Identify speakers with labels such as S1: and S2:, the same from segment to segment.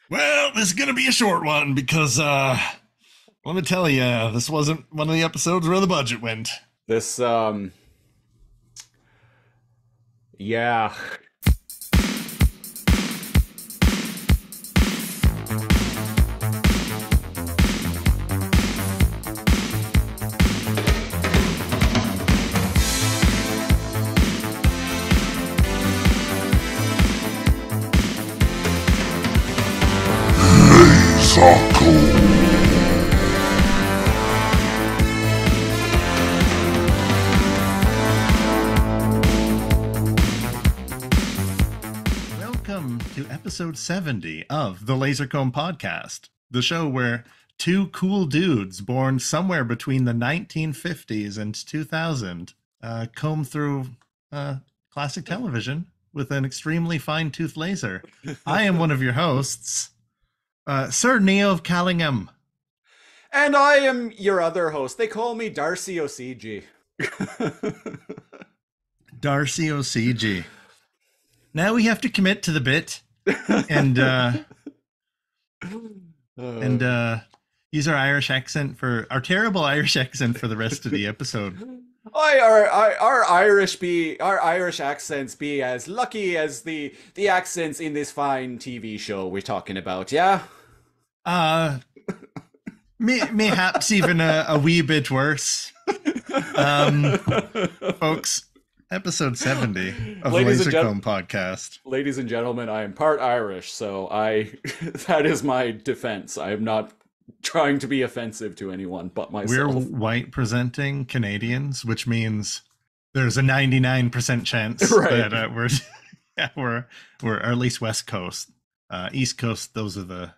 S1: Well, this is going to be a short one because, let me tell you, this wasn't one of the episodes where the budget went.
S2: This, yeah.
S1: Welcome to episode 70 of the Lasercomb Podcast, the show where two cool dudes born somewhere between the 1950s and 2000 comb through classic television with an extremely fine-toothed laser. I am one of your hosts, Sir Neo of Callingham.
S2: And I am your other host. They call me Darcy OCG.
S1: Darcy OCG. Now we have to commit to the bit and use our Irish accent for our terrible Irish accent for the rest of the episode.
S2: Our Irish accents be as lucky as the accents in this fine TV show we're talking about, yeah?
S1: Mayhaps even a wee bit worse. Folks, episode 70 of the Lasercomb Podcast.
S2: Ladies and gentlemen, I am part Irish, so that is my defense. I am not trying to be offensive to anyone but myself.
S1: We're white presenting Canadians, which means there's a 99% chance
S2: right.
S1: that we're or at least West Coast. East Coast, those are the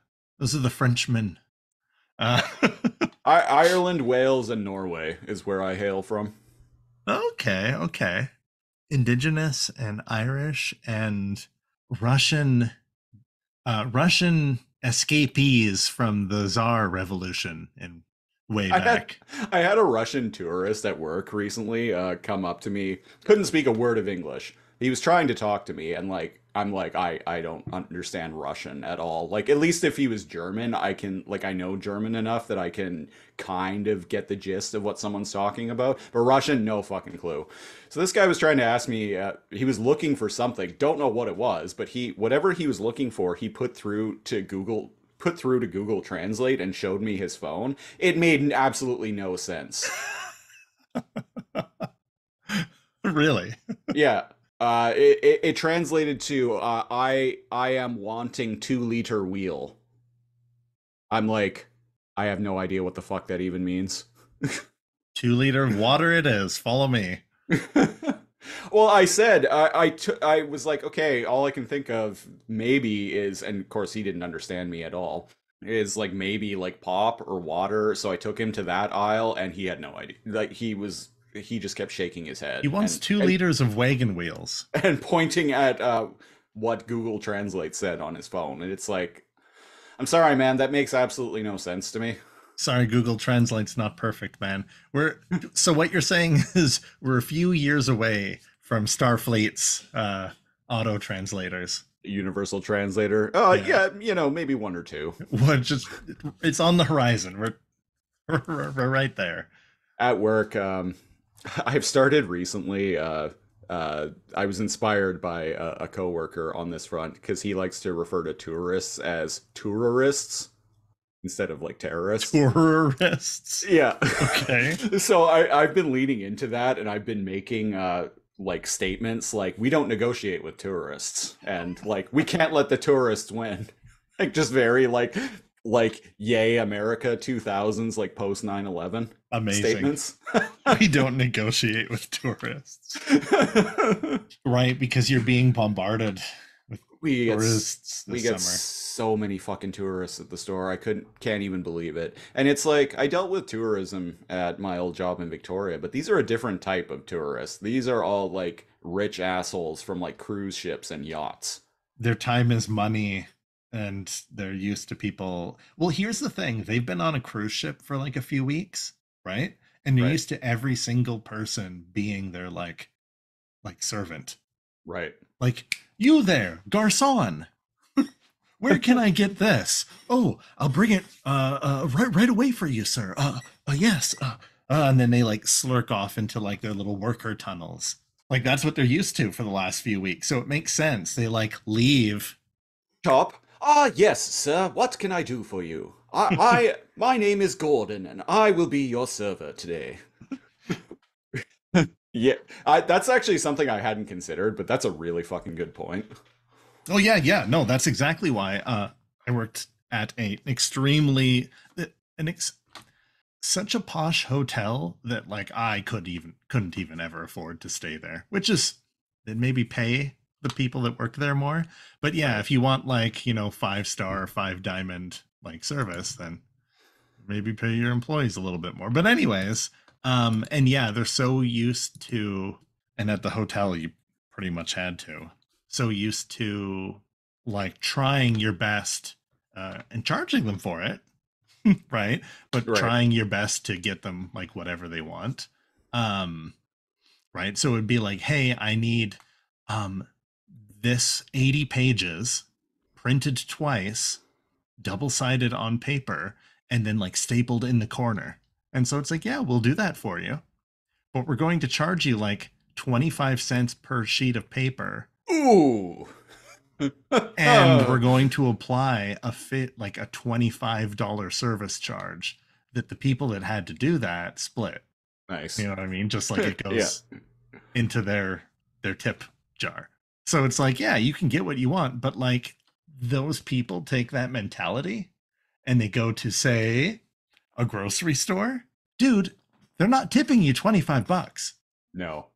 S1: Frenchmen.
S2: Ireland, Wales, and Norway is where I hail from.
S1: Okay. Indigenous and Irish and Russian escapees from the Tsar Revolution in way back.
S2: I had a Russian tourist at work recently come up to me, couldn't speak a word of English. He was trying to talk to me, and I don't understand Russian at all. Like, at least if he was German, I know German enough that I can kind of get the gist of what someone's talking about. But Russian, no fucking clue. So this guy was trying to ask me, he was looking for something, don't know what it was, but whatever he was looking for, he put through to Google Translate and showed me his phone. It made absolutely no sense.
S1: Really?
S2: Yeah. It translated to I am wanting 2-liter wheel. I'm like, I have no idea what the fuck that even means.
S1: 2-liter water it is. Follow me.
S2: Well, I said I was like, okay, all I can think of maybe is, and of course he didn't understand me at all, is like maybe like pop or water. So I took him to that aisle, and he had no idea. Like he just kept shaking his head.
S1: He wants 2 liters of wagon wheels.
S2: And pointing at what Google Translate said on his phone. And it's like, I'm sorry, man, that makes absolutely no sense to me.
S1: Sorry, Google Translate's not perfect, man. So what you're saying is we're a few years away from Starfleet's auto translators.
S2: Universal translator. Yeah, maybe 1 or 2.
S1: It's on the horizon. We're right there.
S2: At work, I've started recently. I was inspired by a coworker on this front because he likes to refer to tourists as tourists instead of like terrorists.
S1: Tourists.
S2: Yeah.
S1: Okay.
S2: So I've been leaning into that, and I've been making like statements like, we don't negotiate with tourists, and like, we can't let the tourists win. Like, just very like yay America 2000s, like post 9/11
S1: amazing
S2: statements.
S1: We don't negotiate with tourists. Right, because you're being bombarded with tourists
S2: we get
S1: summer.
S2: So many fucking tourists at the store. I can't even believe it. And it's like, I dealt with tourism at my old job in Victoria, but these are a different type of tourists. These are all like rich assholes from like cruise ships and yachts.
S1: Their time is money, and they're used to people. Well, here's the thing. They've been on a cruise ship for like a few weeks, right? And they're used to every single person being their like servant.
S2: Right.
S1: Like, you there, garçon. Where can I get this? Oh, I'll bring it right away for you, sir. Yes. And then they like slurk off into like their little worker tunnels. Like that's what they're used to for the last few weeks. So it makes sense. They like leave.
S2: Top. Ah, yes, sir. What can I do for you? My name is Gordon, and I will be your server today. Yeah, that's actually something I hadn't considered, but that's a really fucking good point.
S1: Oh yeah, yeah. No, that's exactly why I worked at a extremely an ex, such a posh hotel that like I couldn't even ever afford to stay there, which is that maybe pay the people that work there more. But yeah,
S2: Right.
S1: if you want like, 5-star, 5 diamond like service, then maybe pay your employees a little bit more. But anyways, and yeah, they're so used to, and at the hotel you pretty much had to, so used to like trying your best and charging them for it, right? But
S2: Right.
S1: trying your best to get them like whatever they want. Um, right? So it would be like, hey, I need um this 80 pages printed twice, double-sided on paper, and then like stapled in the corner. And so it's like, yeah, we'll do that for you. But we're going to charge you like 25 cents per sheet of paper,
S2: Ooh.
S1: and we're going to apply a fit like a $25 service charge that the people that had to do that split. You
S2: Nice.
S1: know what I mean? Just like it
S2: Yeah.
S1: goes into their tip jar. So it's like, yeah, you can get what you want, but like those people take that mentality and they go to say a grocery store, dude, they're not tipping you 25 bucks.
S2: No.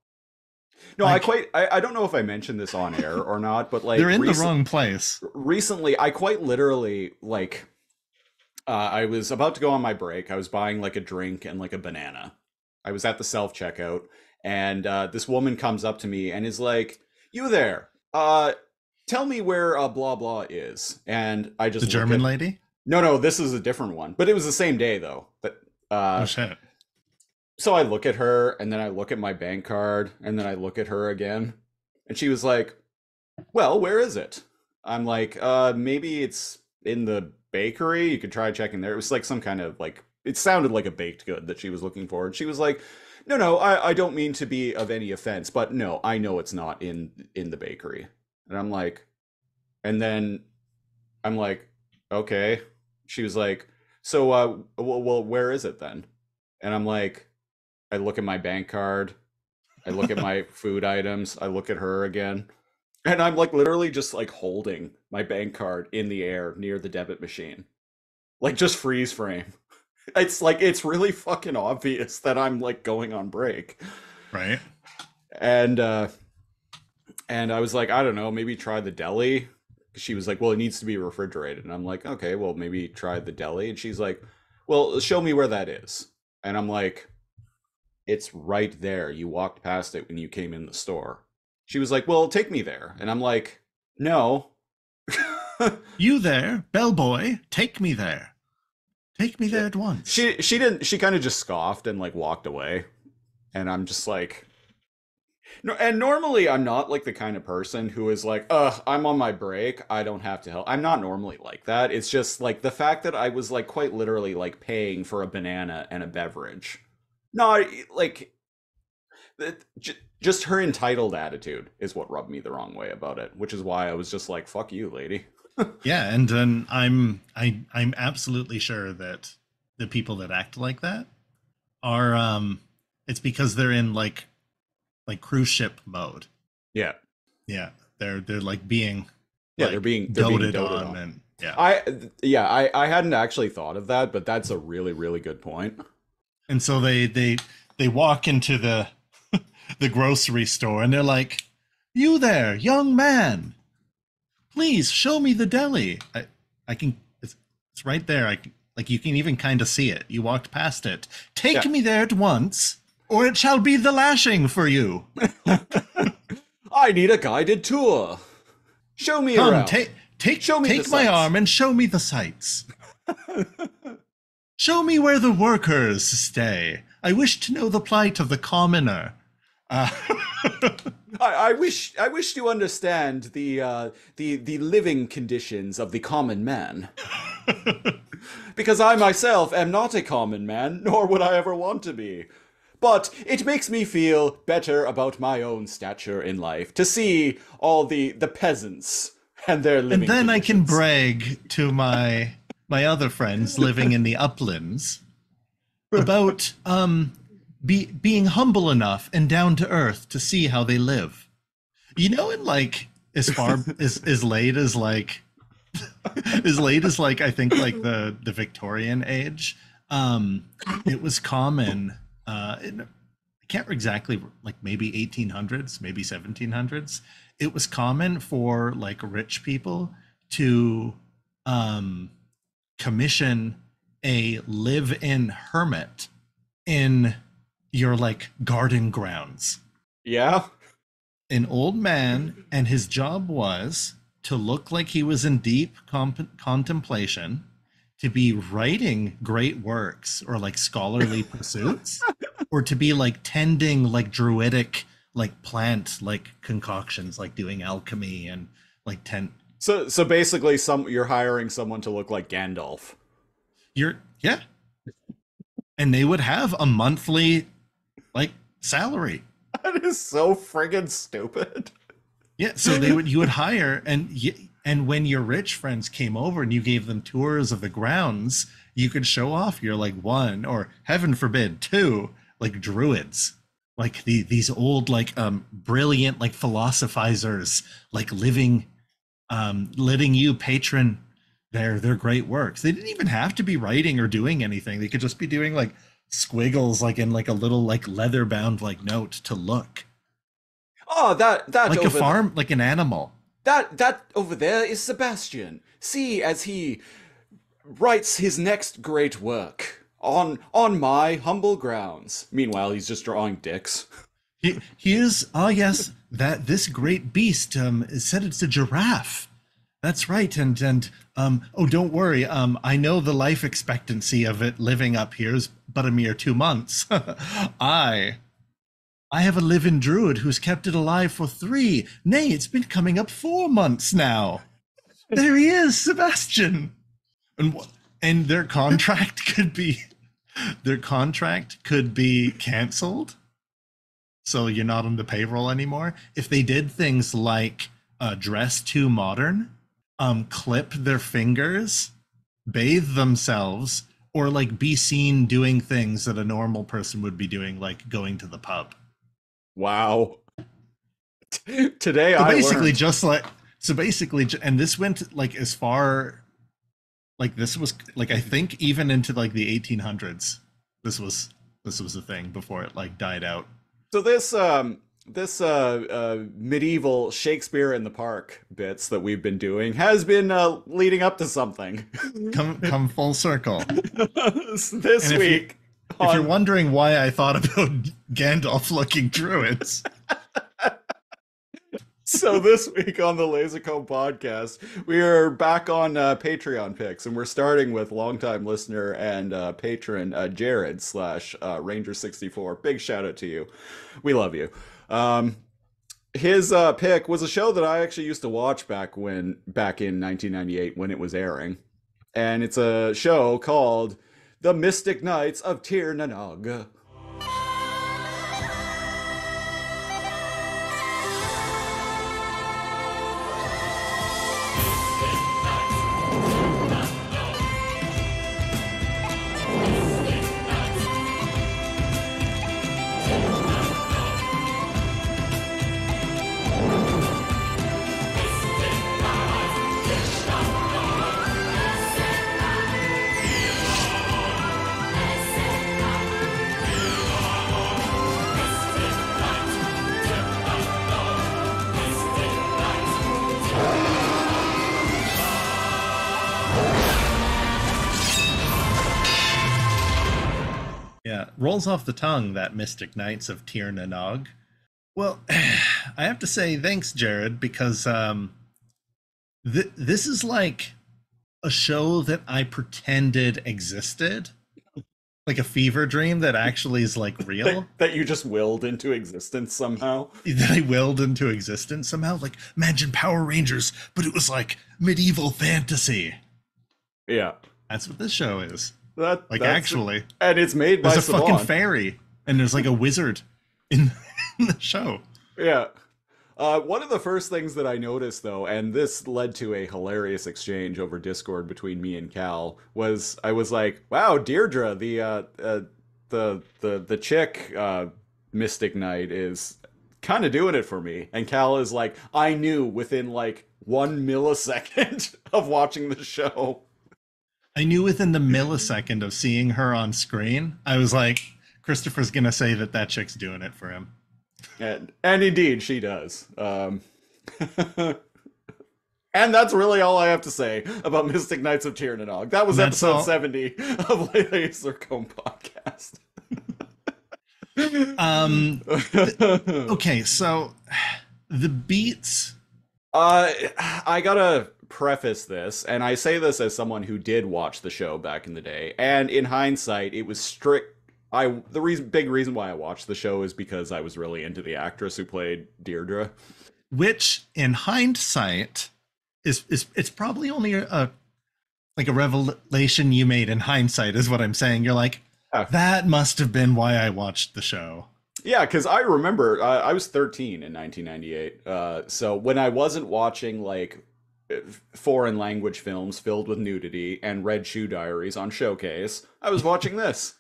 S2: No,
S1: Like
S2: I don't know if I mentioned this on air or not, but like
S1: they're in the wrong place.
S2: recently I quite literally like I was about to go on my break. I was buying like a drink and like a banana. I was at the self checkout, and this woman comes up to me and is like, "You there? Tell me where blah blah is." And I
S1: The
S2: just look
S1: German
S2: at
S1: lady?
S2: no, this is a different one, but it was the same day though. But
S1: Oh
S2: uh,
S1: shit.
S2: so I look at her, and then I look at my bank card, and then I look at her again, and she was like, "Well, where is it?" I'm like, maybe it's in the bakery. You could try checking there." It was like some kind of like, it sounded like a baked good that she was looking for. And she was like, "No, no, I don't mean to be of any offense, but no, I know it's not in the bakery." And I'm like, and then I'm like, okay. She was like, "So, well, where is it then?" And I'm like, I look at my bank card, I look at my food items, I look at her again. And I'm like literally just like holding my bank card in the air near the debit machine. Like just freeze frame. It's like it's really fucking obvious that I'm like going on break.
S1: Right?
S2: And and I was like, I don't know, maybe try the deli. She was like, "Well, it needs to be refrigerated." And I'm like, "Okay, well, maybe try the deli." And she's like, "Well, show me where that is." And I'm like, "It's right there. You walked past it when you came in the store." She was like, "Well, take me there." And I'm like, "No."
S1: You there, bellboy, take me there. Take me there at once.
S2: She didn't, she kind of just scoffed and like walked away. And I'm just like, no, and normally I'm not like the kind of person who is like, I'm on my break, I don't have to help." I'm not normally like that. It's just like the fact that I was like quite literally like paying for a banana and a beverage. No, like just her entitled attitude is what rubbed me the wrong way about it, which is why I was just like, "Fuck you, lady."
S1: Yeah, and then I'm absolutely sure that the people that act like that are it's because they're in like cruise ship mode.
S2: Yeah.
S1: Yeah, they're like being
S2: Yeah,
S1: like
S2: they're being
S1: doted
S2: doted
S1: on,
S2: on.
S1: and yeah.
S2: I yeah, I hadn't actually thought of that, but that's a really really good point.
S1: And so they walk into the grocery store and they're like, "You there, young man, please show me the deli." I can it's right there. I can, like you can even kind of see it. You walked past it. "Take
S2: Yeah.
S1: me there at once, or it shall be the lashing for you.
S2: I need a guided tour. Show me
S1: Come,
S2: around. Show me the
S1: take my
S2: sights."
S1: arm and show me the sights. Show me where the workers stay. I wish to know the plight of the commoner." Uh,
S2: I wish to understand the living conditions of the common man, because I myself am not a common man, nor would I ever want to be. But it makes me feel better about my own stature in life to see all the peasants and their
S1: And
S2: living
S1: then I can
S2: conditions.
S1: brag to my other friends living in the uplands about being humble enough and down to earth to see how they live. You know, in like as far as late as like as late as like I think like the Victorian age, um, it was common. I can't exactly like maybe 1800s, maybe 1700s. It was common for like rich people to um, commission a live-in hermit in your like garden grounds.
S2: Yeah.
S1: An old man, and his job was to look like he was in deep contemplation, to be writing great works or like scholarly pursuits, or to be like tending like druidic like plant like concoctions, like doing alchemy and like
S2: So basically, you're hiring someone to look like Gandalf.
S1: you're yeah, and they would have a monthly like salary.
S2: That is so friggin' stupid.
S1: Yeah, so they would you would hire and when your rich friends came over and you gave them tours of the grounds, you could show off your like one or heaven forbid two like druids, like these old like brilliant like philosophizers like living letting you patron their great works. They didn't even have to be writing or doing anything. They could just be doing like squiggles like in like a little like leather bound like note to look
S2: Oh, that
S1: like a
S2: over
S1: farm like an animal.
S2: that over there is Sebastian. See as he writes his next great work on my humble grounds. Meanwhile, he's just drawing dicks.
S1: He is. Ah, yes. That this great beast is said it's a giraffe. That's right. And oh, don't worry. I know the life expectancy of it living up here is but a mere 2 months. I I have a living druid who's kept it alive for three. Nay, it's been coming up 4 months now. There he is, Sebastian. And and their contract could be canceled, so you're not on the payroll anymore. If they did things like dress too modern, clip their fingers, bathe themselves, or like be seen doing things that a normal person would be doing, like going to the pub.
S2: Wow. Today
S1: So
S2: I
S1: basically,
S2: learned.
S1: just like so basically, and this went like as far like this was like I think even into like the 1800s. This was this was a thing before it like died out.
S2: So this medieval Shakespeare in the Park bits that we've been doing has been leading up to something.
S1: Come full circle.
S2: This
S1: And
S2: week
S1: if you're
S2: on
S1: wondering why I thought about Gandalf looking druids,
S2: So this week on the Lasercomb podcast, we are back on Patreon picks, and we're starting with longtime listener and patron Jared slash Ranger64. Big shout out to you. We love you. Um, his pick was a show that I actually used to watch back in 1998 when it was airing, and it's a show called The Mystic Knights of Tir Nanog.
S1: yeah, rolls off the tongue that Mystic Knights of Tir Nanog. Well, I have to say thanks, Jared, because this is like a show that I pretended existed like a fever dream that actually is like real,
S2: that you just willed into existence somehow.
S1: that I willed into existence somehow. Like, imagine Power Rangers, but it was like medieval fantasy.
S2: Yeah,
S1: That's what this show is.
S2: that
S1: Like,
S2: that's
S1: actually,
S2: and it's made by
S1: there's a fucking
S2: Saban.
S1: fairy, and there's like a wizard in, in the show.
S2: Yeah. One of the first things that I noticed, though, and this led to a hilarious exchange over Discord between me and Cal, was I was like, "Wow, Deirdre, the chick Mystic Knight is kind of doing it for me," and Cal is like, "I knew within like 1 millisecond of watching the show."
S1: I knew within the millisecond of seeing her on screen, I was like, Christopher's gonna say that that chick's doing it for him.
S2: And indeed, she does. And that's really all I have to say about Mystic Knights of Tirnanog. That was
S1: That's
S2: episode
S1: all.
S2: 70 of Lazor Podcast.
S1: Um, okay, so the beats.
S2: I gotta preface this, and I say this as someone who did watch the show back in the day, and in hindsight, it was strict. Big reason why I watched the show is because I was really into the actress who played Deirdre.
S1: Which in hindsight is it's probably only a like a revelation you made in hindsight is what I'm saying. You're like,
S2: Yeah,
S1: that must have been why I watched the show.
S2: yeah, because I remember I was 13 in 1998. So when I wasn't watching like foreign language films filled with nudity and Red Shoe Diaries on Showcase, I was watching this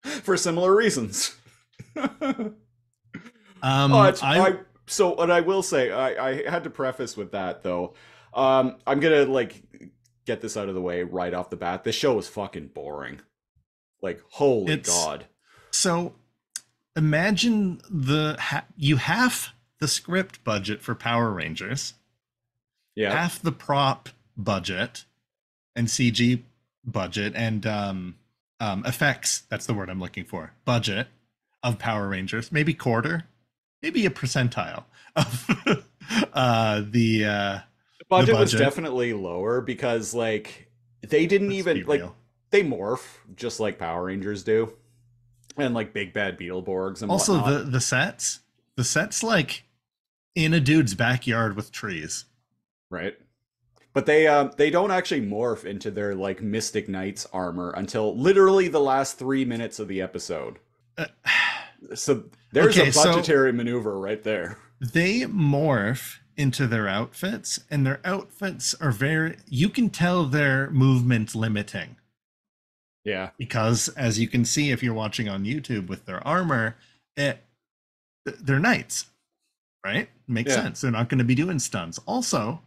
S2: for similar reasons. Oh, it's
S1: I
S2: so what I will say, I had to preface with that though. I'm gonna like get this out of the way right off the bat. This show is fucking boring. Like, holy
S1: it's
S2: God.
S1: so imagine you half the script budget for Power Rangers,
S2: Yeah.
S1: half the prop budget and CG budget and effects. That's the word I'm looking for. Budget of Power Rangers, maybe quarter, maybe a percentile of
S2: The
S1: the
S2: budget was
S1: budget.
S2: definitely lower because like they didn't
S1: Let's be
S2: even like
S1: real.
S2: they morph just like Power Rangers do. And like big bad Beetleborgs and
S1: Also,
S2: whatnot.
S1: the sets like in a dude's backyard with trees.
S2: Right. But they don't actually morph into their like Mystic Knights armor until literally the last 3 minutes of the episode.
S1: Uh,
S2: So there's
S1: okay,
S2: a
S1: so
S2: budgetary maneuver right there.
S1: they morph into their outfits, and their outfits are very. You can tell they're movement limiting
S2: Yeah.
S1: because, as you can see if you're watching on YouTube with their armor, they're knights, right? Makes
S2: Yeah.
S1: sense. They're not going to be doing stunts. Also,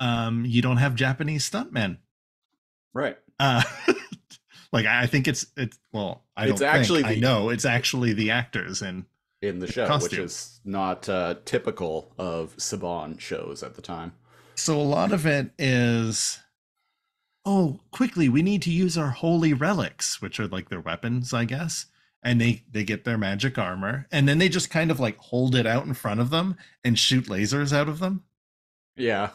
S1: you don't have Japanese stuntmen.
S2: Right.
S1: Uh, like I think it's well, I
S2: It's
S1: don't
S2: actually
S1: think I
S2: the
S1: know it's actually the actors in
S2: in the show, which
S1: costume.
S2: is not typical of Saban shows at the time.
S1: So a lot of it is, oh, quickly, we need to use our holy relics, which are like their weapons, I guess. And they get their magic armor, and then they just kind of like hold it out in front of them and shoot lasers out of them.
S2: Yeah.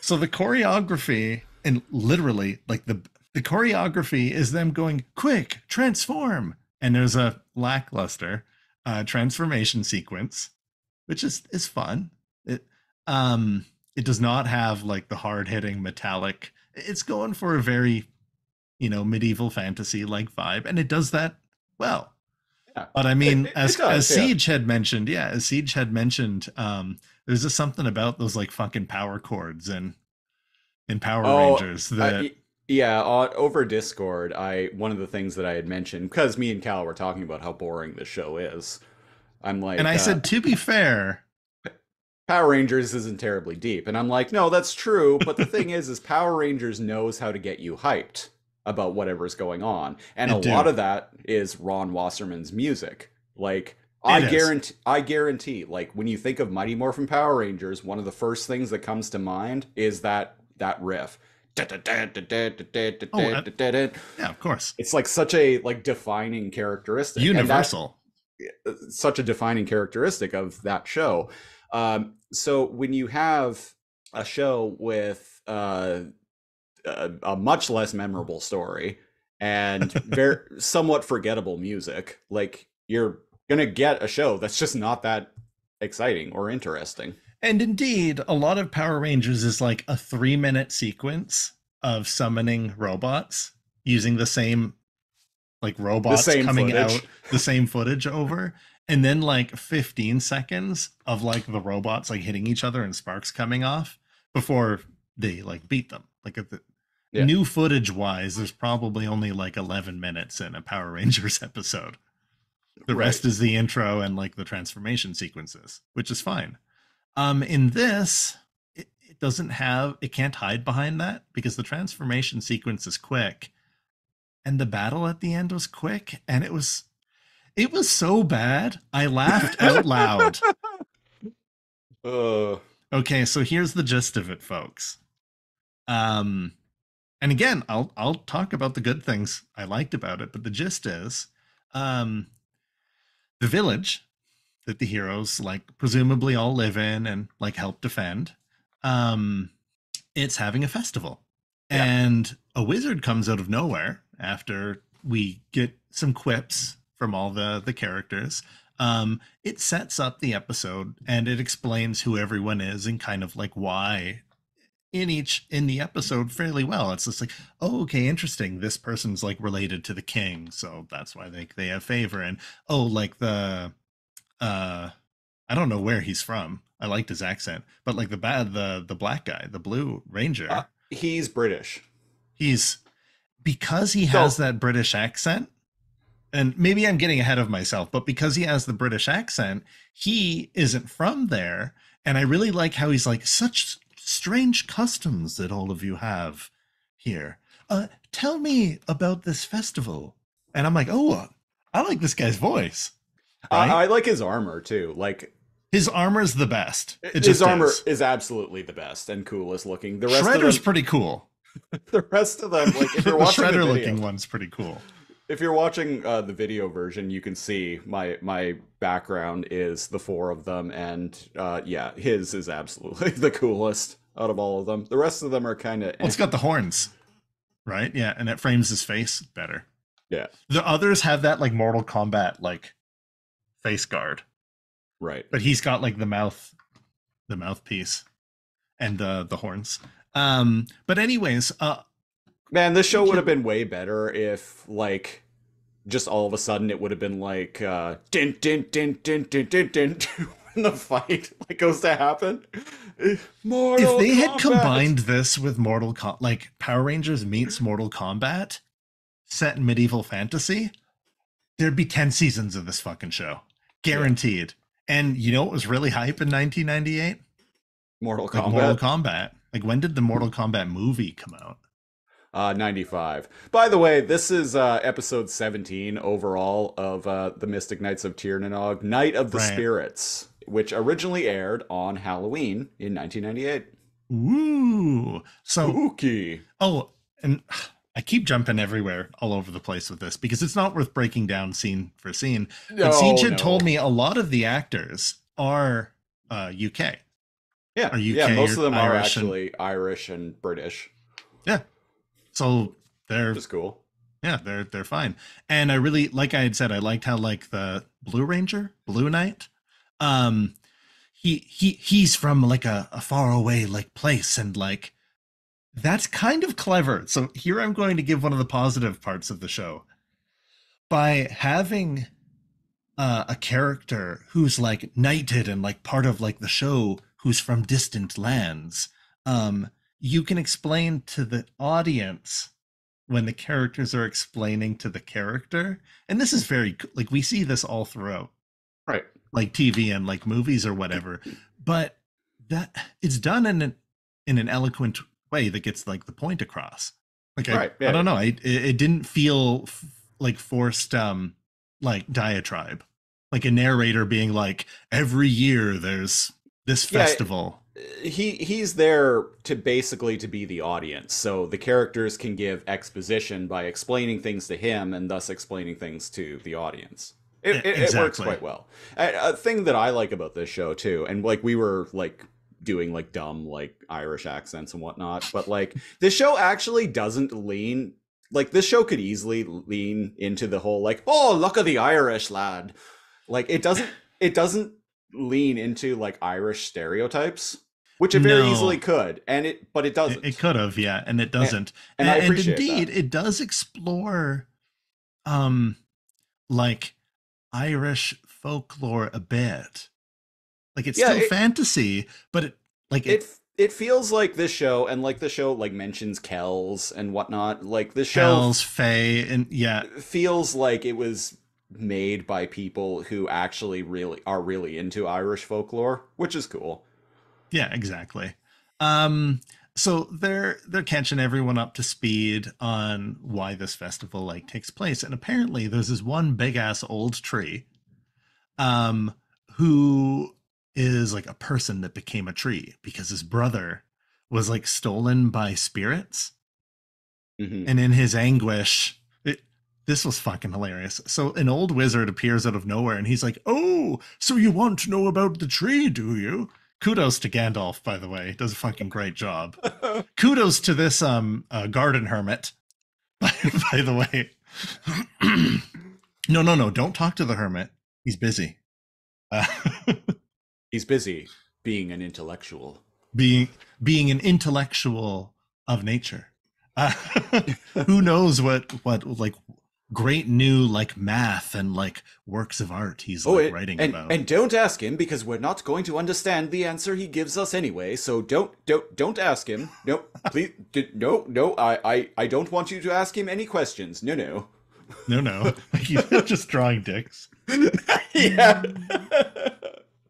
S1: So the choreography, and literally like the choreography is them going quick transform, and there's a lackluster transformation sequence, which is fun. It does not have like the hard hitting metallic. It's going for a very medieval fantasy like vibe, and it does that well.
S2: Yeah.
S1: But I mean,
S2: It
S1: as
S2: does, yeah.
S1: Siege had mentioned, yeah, as Siege had mentioned, there's just something about those like fucking power chords and in Power
S2: Oh,
S1: Rangers that,
S2: yeah. Over Discord, I one of the things that I had mentioned because me and Cal were talking about how boring the show is. I'm
S1: and
S2: like,
S1: I said to be fair,
S2: Power Rangers isn't terribly deep, and I'm like, no, that's true. But the thing is Power Rangers knows how to get you hyped about whatever's going on, and a
S1: it
S2: lot
S1: do
S2: of that is Ron Wasserman's music. Like,
S1: it is.
S2: I guarantee, like when you think of Mighty Morphin Power Rangers, one of the first things that comes to mind is that riff.
S1: Oh, yeah, of course,
S2: It's like such a like defining characteristic, and that
S1: universal.
S2: such a defining characteristic of that show. So when you have a show with a much less memorable story and very somewhat forgettable music. Like you're gonna get a show that's just not that exciting or interesting.
S1: And indeed, a lot of Power Rangers is like a 3 minute sequence of summoning robots using the same like
S2: The
S1: robots
S2: same
S1: coming out
S2: footage.
S1: the same footage over. And then like 15 seconds of like the robots like hitting each other and sparks coming off before they like beat them. Like at the
S2: Yeah,
S1: new footage wise, there's probably only like 11 minutes in a Power Rangers episode. The
S2: right.
S1: rest is the intro and like the transformation sequences, which is fine. In this, it doesn't have, it can't hide behind that because the transformation sequence is quick and the battle at the end was quick and it was so bad I laughed out loud.
S2: uh,
S1: Okay, so here's the gist of it, folks. Um, and again, I'll talk about the good things I liked about it, but the gist is, um, the village that the heroes like presumably all live in and like help defend. Um, it's having a festival,
S2: yeah.
S1: and a wizard comes out of nowhere after we get some quips from all the characters. It sets up the episode and it explains who everyone is and kind of like why in the episode fairly well. It's just like, oh, okay, interesting. This person's like related to the king, so that's why they have favor. And oh, like uh I don't know where he's from. I liked his accent, but like the black guy, the Blue Ranger,
S2: He's British.
S1: he's because he has
S2: So
S1: that British accent, and maybe I'm getting ahead of myself, but because he has the British accent, he isn't from there. And I really like how he's like, such strange customs that all of you have here. Tell me about this festival. And I'm like, oh, I like this guy's voice, right?
S2: I like his armor too. Like
S1: His armor's the best. It
S2: his
S1: just
S2: armor
S1: is.
S2: is absolutely the best and coolest looking. The rest of
S1: Shredder's
S2: them,
S1: pretty cool.
S2: the rest of them, like if
S1: The
S2: you're watching the
S1: Shredder
S2: video,
S1: looking one's pretty cool.
S2: if you're watching the video version, you can see my background is the four of them, and yeah, his is absolutely the coolest out of all of them. The rest of them are kind of
S1: Well, it's got the horns, right? Yeah, and it frames his face better.
S2: yeah,
S1: The others have that like Mortal Kombat like face guard,
S2: right.
S1: but he's got like the mouthpiece, and the horns. But anyways,
S2: Man, this show
S1: you
S2: would have
S1: can
S2: been way better if like just all of a sudden it would have been like din din din din din din din when the fight like goes to happen.
S1: if
S2: Mortal
S1: they had
S2: Kombat.
S1: combined this with like Power Rangers meets Mortal Kombat set in medieval fantasy, there'd be 10 seasons of this fucking show.
S2: Yeah,
S1: Guaranteed. And you know what was really hype in 1998?
S2: Mortal
S1: Like Mortal
S2: Kombat.
S1: Kombat. Like when did the Mortal Kombat movie come out?
S2: 95. By the way, this is episode 17 overall of the Mystic Knights of Tiernanog, Night of the
S1: Right.
S2: Spirits, which originally aired on Halloween in 1998.
S1: Ooh. So,
S2: Spooky.
S1: oh, and I keep jumping everywhere all over the place with this because it's not worth breaking down scene for scene. But Siege
S2: No,
S1: had told
S2: no.
S1: me a lot of the actors are UK,
S2: Yeah,
S1: are
S2: yeah,
S1: UK
S2: most
S1: or
S2: of them are
S1: Irish, and
S2: actually Irish and British,
S1: yeah. So
S2: which
S1: they're
S2: is cool.
S1: yeah, they're fine. And I really, like I had said, I liked how like the Blue Ranger, Blue Knight, um, he's from like a far away like place, and like that's kind of clever. So here I'm going to give one of the positive parts of the show by having a character who's like knighted and like part of like the show who's from distant lands. Um, you can explain to the audience when the characters are explaining to the character, and this is like we see this all throughout
S2: Right,
S1: like TV and like movies or whatever, but that it's done in an eloquent way that gets like the point across. Like
S2: right,
S1: I
S2: yeah,
S1: don't know, it didn't feel like forced like diatribe, like a narrator being like every year there's this
S2: yeah.
S1: festival.
S2: He's there to basically to be the audience, so the characters can give exposition by explaining things to him and thus explaining things to the audience. It works
S1: Exactly.
S2: quite well. A thing that I like about this show too, and like we were like doing like dumb like Irish accents and whatnot, but like this show actually doesn't lean like this show could easily lean into the whole like, oh, look at the Irish lad. Like it doesn't lean into like Irish stereotypes, which it very easily
S1: No,
S2: could, but it
S1: it
S2: doesn't.
S1: could have, yeah, and it
S2: And,
S1: doesn't.
S2: and I
S1: And
S2: appreciate
S1: indeed,
S2: that.
S1: it does explore um like Irish folklore a bit. Like it's
S2: Yeah,
S1: still
S2: it
S1: fantasy, but it like it
S2: it it feels like this show, and like the show like mentions Kells and whatnot. Like this show
S1: Kells, Fae, and yeah,
S2: feels like it was made by people who actually really into Irish folklore, which is cool.
S1: yeah, exactly. Um, so they're catching everyone up to speed on why this festival like takes place, and apparently there's this one big ass old tree, um, who is like a person that became a tree because his brother was like stolen by spirits,
S2: Hmm.
S1: and in his anguish, this was fucking hilarious. So an old wizard appears out of nowhere, and he's like, "Oh, so you want to know about the tree, do you?" Kudos to Gandalf, by the way, does a fucking great job. Kudos to this garden hermit, by, by the way. No, no, no, don't talk to the hermit. He's busy. Uh,
S2: He's busy being an intellectual.
S1: being being an intellectual of nature. Uh, who knows what like great new like math and like works of art he's
S2: Oh,
S1: like writing about.
S2: and don't ask him because we're not going to understand the answer he gives us anyway. So don't ask him. No, please, no. I don't want you to ask him any questions. No, no.
S1: No, no, he's just drawing dicks.
S2: Yeah.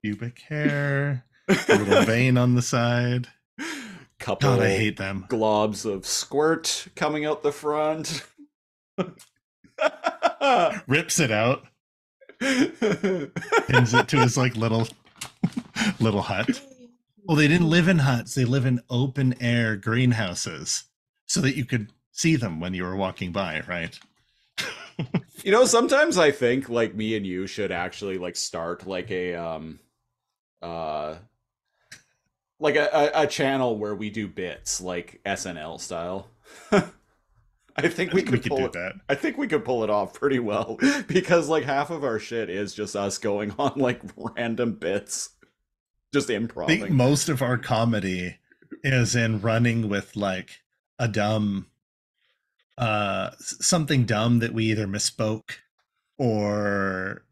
S1: Pubic hair, a little vein on the side. God, I
S2: Couple
S1: hate them.
S2: globs of squirt coming out the front.
S1: Rips it out, pins it to his like little hut. Well, they didn't live in huts; they live in open air greenhouses, so that you could see them when you were walking by. Right?
S2: You know, sometimes I think like me and you should actually like start uh like a channel where we do bits like SNL style. I think
S1: I
S2: we
S1: think we
S2: could
S1: could
S2: pull
S1: do
S2: it.
S1: that.
S2: I think we could pull it off pretty well because like half of our shit is just us going on like random bits, just
S1: I think
S2: improving.
S1: most of our comedy is in running with like a dumb something dumb that we either misspoke or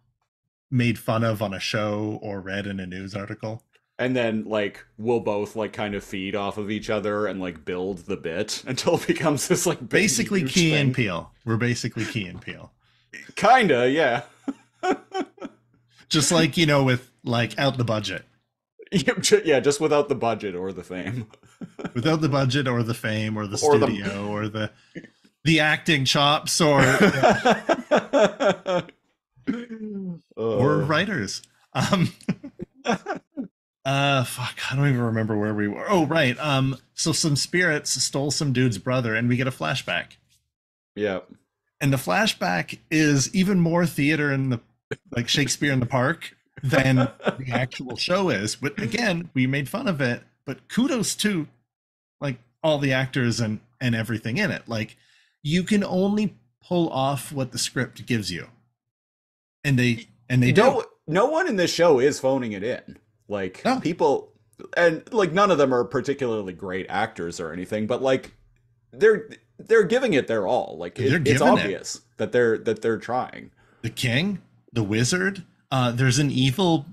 S1: made fun of on a show or read in a news article.
S2: And then like we'll both like kind of feed off of each other and like build the bit until it becomes this like big
S1: Basically
S2: huge
S1: Key and
S2: thing.
S1: Peele. We're basically Key and Peele.
S2: Kinda, yeah.
S1: Just like, with like out the budget.
S2: Yeah, just without the budget or the fame.
S1: Without the budget or the fame or the
S2: Or the
S1: studio or the acting chops or
S2: Oh.
S1: writers. Um fuck, I don't even remember where we were. Oh, right. So some spirits stole some dude's brother and we get a flashback.
S2: Yeah.
S1: And the flashback is even more theater in the like Shakespeare in the Park than the actual show is. But again, we made fun of it, but kudos to like all the actors and everything in it. Like you can only pull off what the script gives you. And they do.
S2: No one in this show is phoning it in. Like
S1: No,
S2: people, and like none of them are particularly great actors or anything, but like they're they're giving it their all. Like
S1: they're
S2: it's
S1: giving it.
S2: obvious that they're trying.
S1: The king, the wizard, there's an evil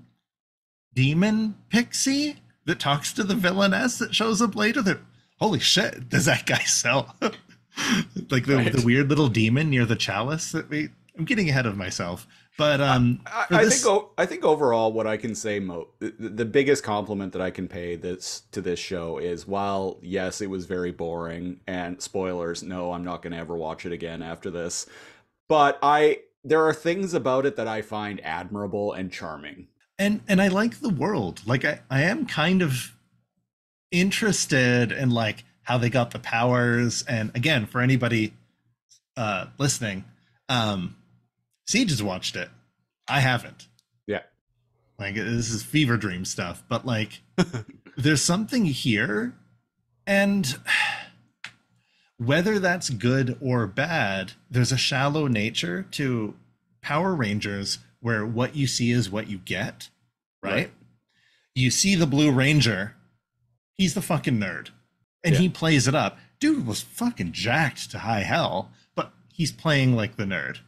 S1: demon pixie that talks to the villainess that shows up later that holy shit, does that guy sell? Like the
S2: Right.
S1: weird little demon near the chalice that we I'm getting ahead of myself. But
S2: I,
S1: for
S2: I think
S1: this
S2: I think overall, what I can say, the biggest compliment that I can pay this to this show is, while yes, it was very boring, and spoilers, no, I'm not going to ever watch it again after this. But there are things about it that I find admirable and charming.
S1: and I like the world. Like I am kind of interested in like how they got the powers. And again, for anybody listening, Siege has watched it. I haven't.
S2: Yeah.
S1: Like this is fever dream stuff, but like there's something here, and whether that's good or bad, there's a shallow nature to Power Rangers where what you see is what you get, right?
S2: Right.
S1: You see the Blue Ranger, he's the fucking nerd. And
S2: Yeah.
S1: he plays it up. Dude was fucking jacked to high hell, but he's playing like the nerd,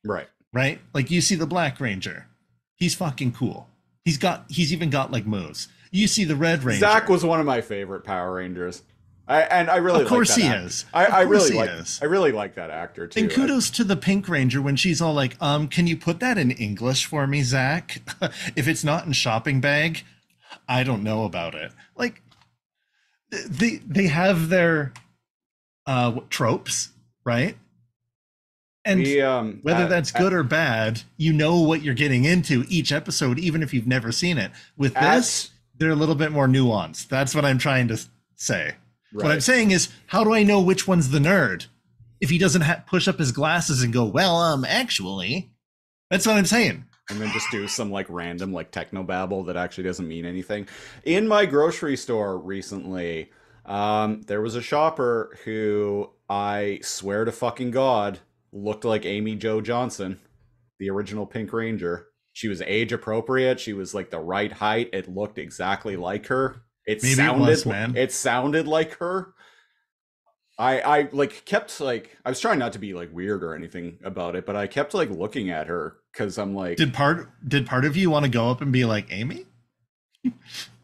S2: Right.
S1: right? Like you see the Black Ranger, he's fucking cool. He's even got like moves. You see the Red Ranger.
S2: Zach was one of my favorite Power Rangers. I really
S1: Of course
S2: like that
S1: he
S2: actor.
S1: is.
S2: I
S1: Of course
S2: really
S1: he
S2: like
S1: is.
S2: I really like that actor too.
S1: And kudos to the Pink Ranger when she's all like, can you put that in English for me, Zach? If it's not in shopping bag, I don't know about it. Like they have their tropes, right? And
S2: We
S1: whether that's good or bad, you know what you're getting into each episode, even if you've never seen it. With this, they're a little bit more nuanced. That's what I'm trying to say. What I'm saying is, how do I know which one's the nerd if he doesn't push up his glasses and go, well, actually, that's what I'm saying.
S2: And then just do some like random like techno babble that actually doesn't mean anything. In my grocery store recently, there was a shopper who I swear to fucking God looked like Amy Jo Johnson, the original Pink Ranger. She was age appropriate. She was like the right height. It looked exactly like her. It sounded like her. I like kept like I was trying not to be like weird or anything about it, but I kept like looking at her because I'm like,
S1: did part of you want to go up and be like Amy?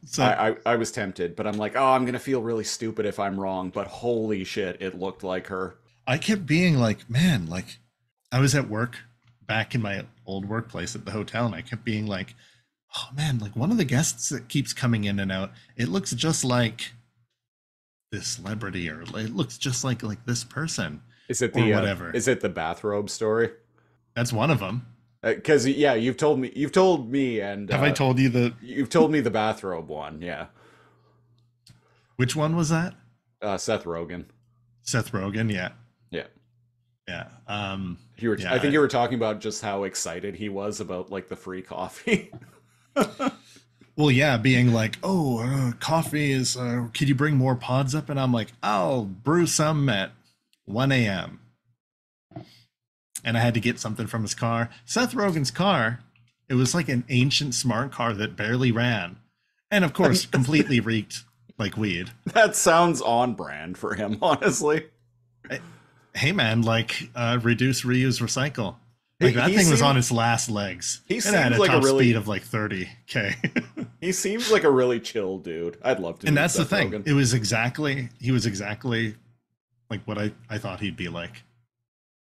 S2: So I was tempted, but I'm like, oh, I'm gonna feel really stupid if I'm wrong. But holy shit, it looked like her.
S1: I kept being like, man, like I was at work back in my old workplace at the hotel, and I kept being like, oh man, like one of the guests that keeps coming in and out, it looks just like this celebrity, or it looks just like this person.
S2: Is it the whatever? Is it the bathrobe story?
S1: That's one of them.
S2: Because yeah, you've told me, and
S1: have I told you the?
S2: You've told me the bathrobe one, yeah.
S1: Which one was that?
S2: Seth Rogen.
S1: Seth Rogen, yeah.
S2: Yeah.
S1: Yeah.
S2: I think you were talking about just how excited he was about like the free coffee.
S1: Well, yeah, being like, oh, coffee is, could you bring more pods up? And I'm like, I'll brew some at 1 a.m. And I had to get something from his car. Seth Rogen's car, it was like an ancient smart car that barely ran. And of course, completely reeked like weed.
S2: That sounds on brand for him, honestly.
S1: Hey, man, like, reduce, reuse, recycle. Like that thing was on its last legs. He seems at a top speed of like 30K.
S2: He seems like a really chill dude. I'd love to.
S1: And that's the thing. He was exactly like what I thought he'd be like.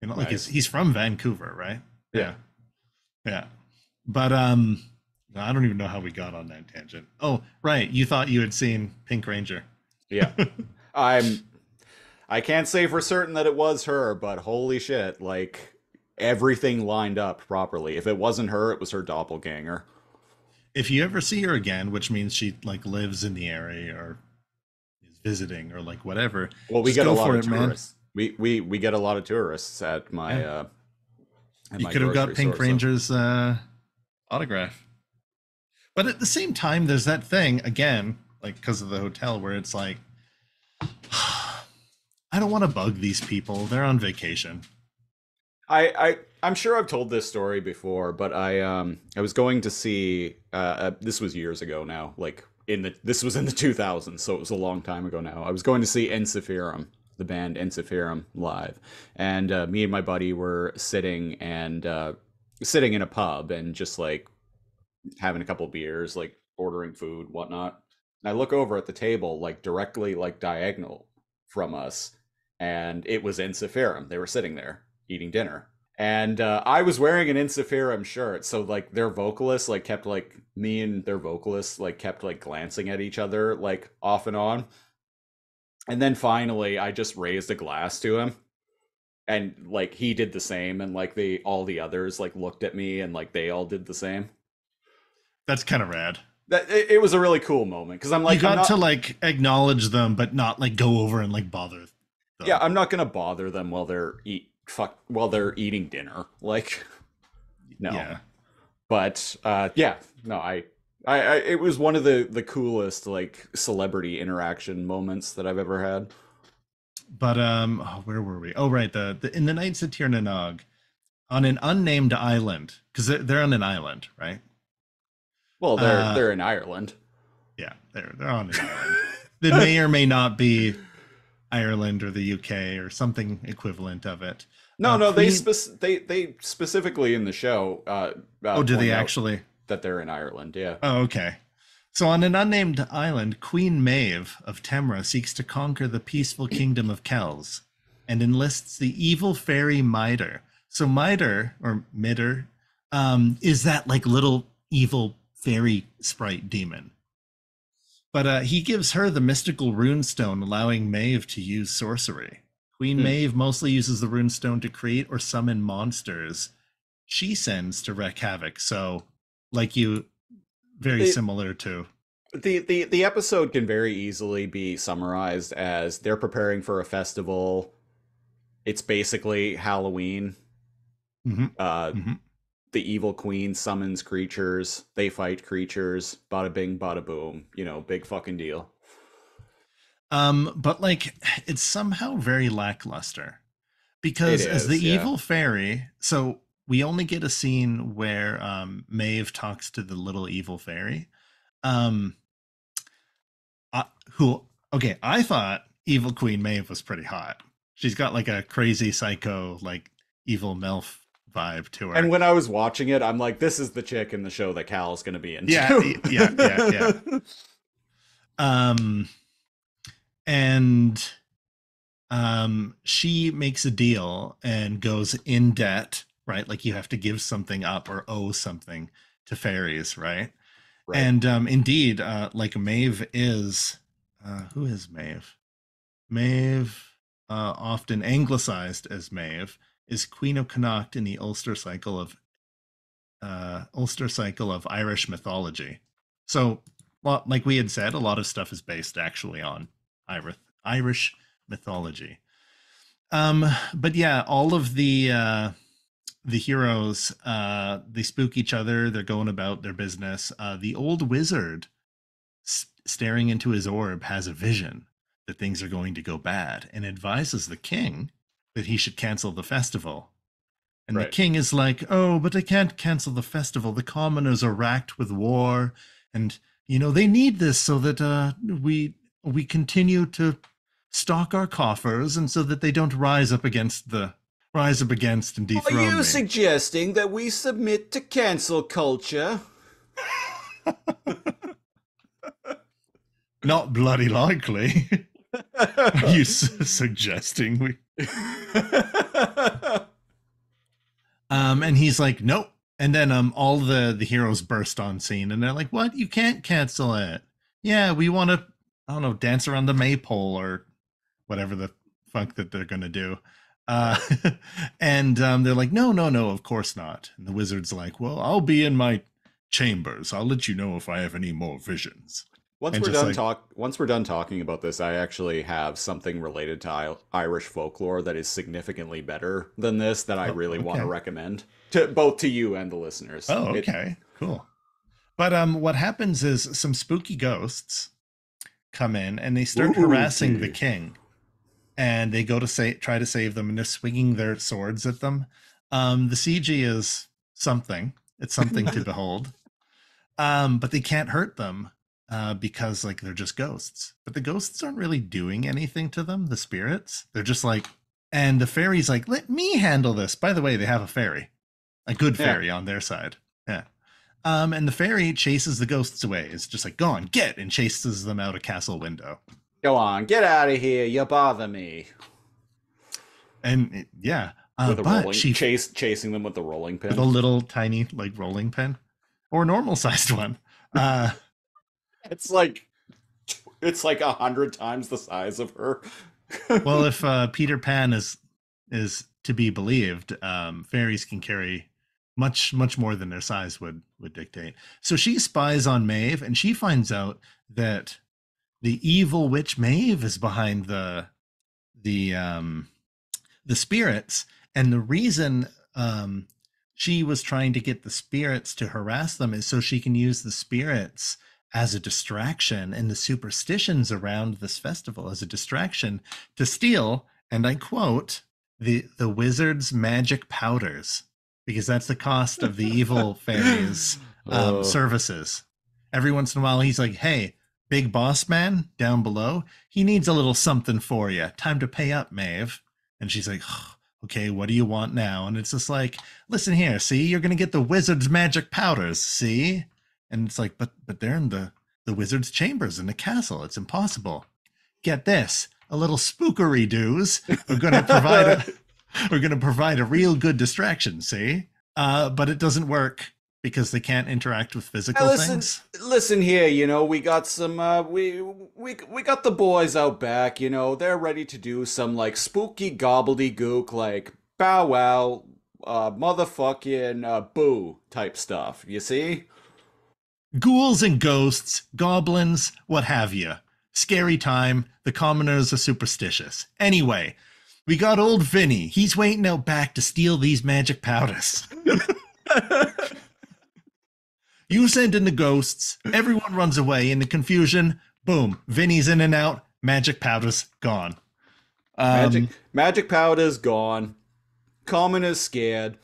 S1: You know, like he's from Vancouver, right?
S2: Yeah.
S1: But I don't even know how we got on that tangent. Oh, right. You thought you had seen Pink Ranger.
S2: Yeah. I can't say for certain that it was her, but holy shit, like everything lined up properly. If it wasn't her, it was her doppelganger.
S1: If you ever see her again, which means she like lives in the area or is visiting or like whatever.
S2: Well, we get a lot of tourists. We get a lot of tourists at my
S1: you could have got Pink Ranger's autograph. But at the same time, there's that thing again, like because of the hotel, where it's like, I don't want to bug these people. They're on vacation.
S2: I'm sure I've told this story before, but I was going to see this was years ago now, like this was in the 2000s, so it was a long time ago now. I was going to see Ensiferum, the band Ensiferum, live, and me and my buddy were sitting in a pub and just like having a couple beers, like ordering food, whatnot. And I look over at the table, like directly like diagonal from us, and it was Ensiferum. They were sitting there eating dinner. And I was wearing an Ensiferum shirt, so like their vocalist like kept like me and their vocalist like kept like glancing at each other like off and on. And then finally I just raised a glass to him, and like he did the same, and like all the others like looked at me, and like they all did the same.
S1: That's kind of rad.
S2: That it was a really cool moment because I'm like,
S1: you got to like acknowledge them, but not like go over and like bother them.
S2: Yeah, I'm not gonna bother them while they're eating dinner. Like, no. Yeah. But yeah, no, I it was one of the coolest like celebrity interaction moments that I've ever had.
S1: but where were we? Oh, right, the in the Knights of Tir na Nog, on an unnamed island, because they're on an island, right?
S2: Well,
S1: Uh,
S2: they're in Ireland.
S1: yeah, they're on an island. That may or may not be Ireland or the UK or something equivalent of it.
S2: No, no,
S1: Queen.
S2: they specifically in the show
S1: Oh, do they
S2: point out
S1: actually?
S2: that they're in Ireland. Yeah.
S1: Oh, okay. So, on an unnamed island, Queen Maeve of Temra seeks to conquer the peaceful kingdom of Kells and enlists the evil fairy Mitre. So, Mitre, or Mitter, is that like little evil fairy sprite demon. But he gives her the mystical runestone, allowing Maeve to use sorcery. Queen
S2: Hmm.
S1: Maeve mostly uses the runestone to create or summon monsters she sends to wreak havoc. So, like you, very
S2: It,
S1: similar to.
S2: the episode can very easily be summarized as they're preparing for a festival. It's basically Halloween.
S1: Mm-hmm,
S2: Uh,
S1: mm-hmm.
S2: the evil queen summons creatures. They fight creatures. Bada bing, bada boom. You know, big fucking deal.
S1: But like it's somehow very lackluster
S2: It
S1: because as the
S2: is, yeah.
S1: evil fairy, so we only get a scene where Maeve talks to the little evil fairy. Um, who okay, I thought evil Queen Maeve was pretty hot. She's got like a crazy psycho, like evil MILF vibe to
S2: And
S1: her.
S2: when I was watching it, I'm like, this is the chick in the show that Cal's gonna be
S1: Yeah,
S2: into.
S1: yeah. Um, and she makes a deal and goes in debt, right? Like you have to give something up or owe something to fairies, right?
S2: Right.
S1: And indeed, like Maeve is, who is Maeve? Maeve, often anglicized as Maeve, is Queen of Connacht in the Ulster cycle of Irish mythology. So, well, like we had said, a lot of stuff is based actually on Irish mythology. But yeah, all of the heroes they spook each other. They're going about their business. The old wizard, staring into his orb, has a vision that things are going to go bad and advises the king that he should cancel the festival. And the
S2: Right.
S1: king is like, "Oh, but I can't cancel the festival. The commoners are racked with war, and they need this so that we continue to stock our coffers, and so that they don't rise up against and
S2: Are
S1: dethrone
S2: you
S1: me."
S2: suggesting that we submit to cancel culture?
S1: Not bloody likely. Are you suggesting we? And he's like, "Nope." And then all the heroes burst on scene, and they're like, "What? You can't cancel it. Yeah, we want to, I don't know, dance around the maypole or whatever the fuck that they're gonna do." Uh,
S2: Right.
S1: and they're like, "No, no, no, of course not." And the wizard's like, "Well, I'll be in my chambers. I'll let you know if I have any more visions." And just like,
S2: Once we're done talking about this, I actually have something related to Irish folklore that is significantly better than this that I
S1: "Oh,
S2: really want to
S1: okay.
S2: recommend to both to you and the listeners.
S1: Oh,
S2: It
S1: okay, cool." But what happens is some spooky ghosts come in and they start harassing the
S2: spooky.
S1: king, and they go to try to save them, and they're swinging their swords at them. The CG is something; it's something to behold. But they can't hurt them because like they're just ghosts. But the ghosts aren't really doing anything to them. The spirits, they're just like, and the fairy's like, "Let me handle this." By the way, they have a fairy, a good
S2: Yeah.
S1: fairy on their side. Yeah. And the fairy chases the ghosts away. It's just like, "Go on, get," and chases them out a castle window.
S2: Go on, get out of here. You bother me.
S1: Yeah,
S2: With a
S1: but
S2: rolling
S1: she
S2: chasing them with the rolling
S1: with a
S2: pin.
S1: little tiny like rolling pin or normal sized one. Uh,
S2: It's like it's like 100 times the size of her.
S1: well, if Peter Pan is to be believed, fairies can carry much more than their size would dictate. So she spies on Maeve, and she finds out that the evil witch Maeve is behind the um, the spirits, and the reason she was trying to get the spirits to harass them is so she can use the spirits as a distraction, and the superstitions around this festival as a distraction to steal, and I quote, the wizard's magic powders, because that's the cost of the evil fairies'
S2: Oh,
S1: services. Every once in a while, he's like, "Hey, big boss man down below, he needs a little something for you. Time to pay up, Maeve." And she's like, "Oh, okay, what do you want now?" And it's just like, "Listen here, see, you're gonna get the wizard's magic powders, see?" And it's like, but they're in the wizard's chambers in the castle. It's impossible. Get this, a little spookery doos are gonna provide a are gonna provide a real good distraction, see? But it doesn't work because they can't interact with
S2: Hey,
S1: physical
S2: listen,
S1: things.
S2: listen here. We got some. We got the boys out back. They're ready to do some like spooky gobbledygook, like bow wow, motherfucking boo type stuff. You see?
S1: Ghouls and ghosts, goblins, what have you. Scary time. The commoners are superstitious. Anyway, we got old Vinny. He's waiting out back to steal these magic powders. You send in the ghosts. Everyone runs away in the confusion. Boom. Vinny's in and out. Magic powders gone.
S2: Magic
S1: Um,
S2: magic powder's gone. Common is scared.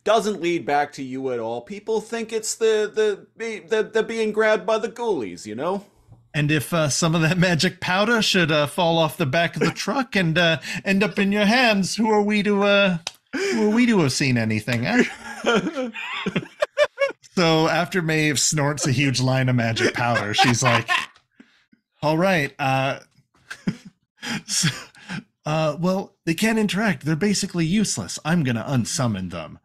S2: Doesn't lead back to you at all. People think it's the being grabbed by the ghoulies.
S1: and if some of that magic powder should fall off the back of the truck and end up in your hands, who are we to have seen anything? Eh? So after Maeve snorts a huge line of magic powder, she's like, "All right, so, well, they can't interact. They're basically useless. I'm gonna unsummon them."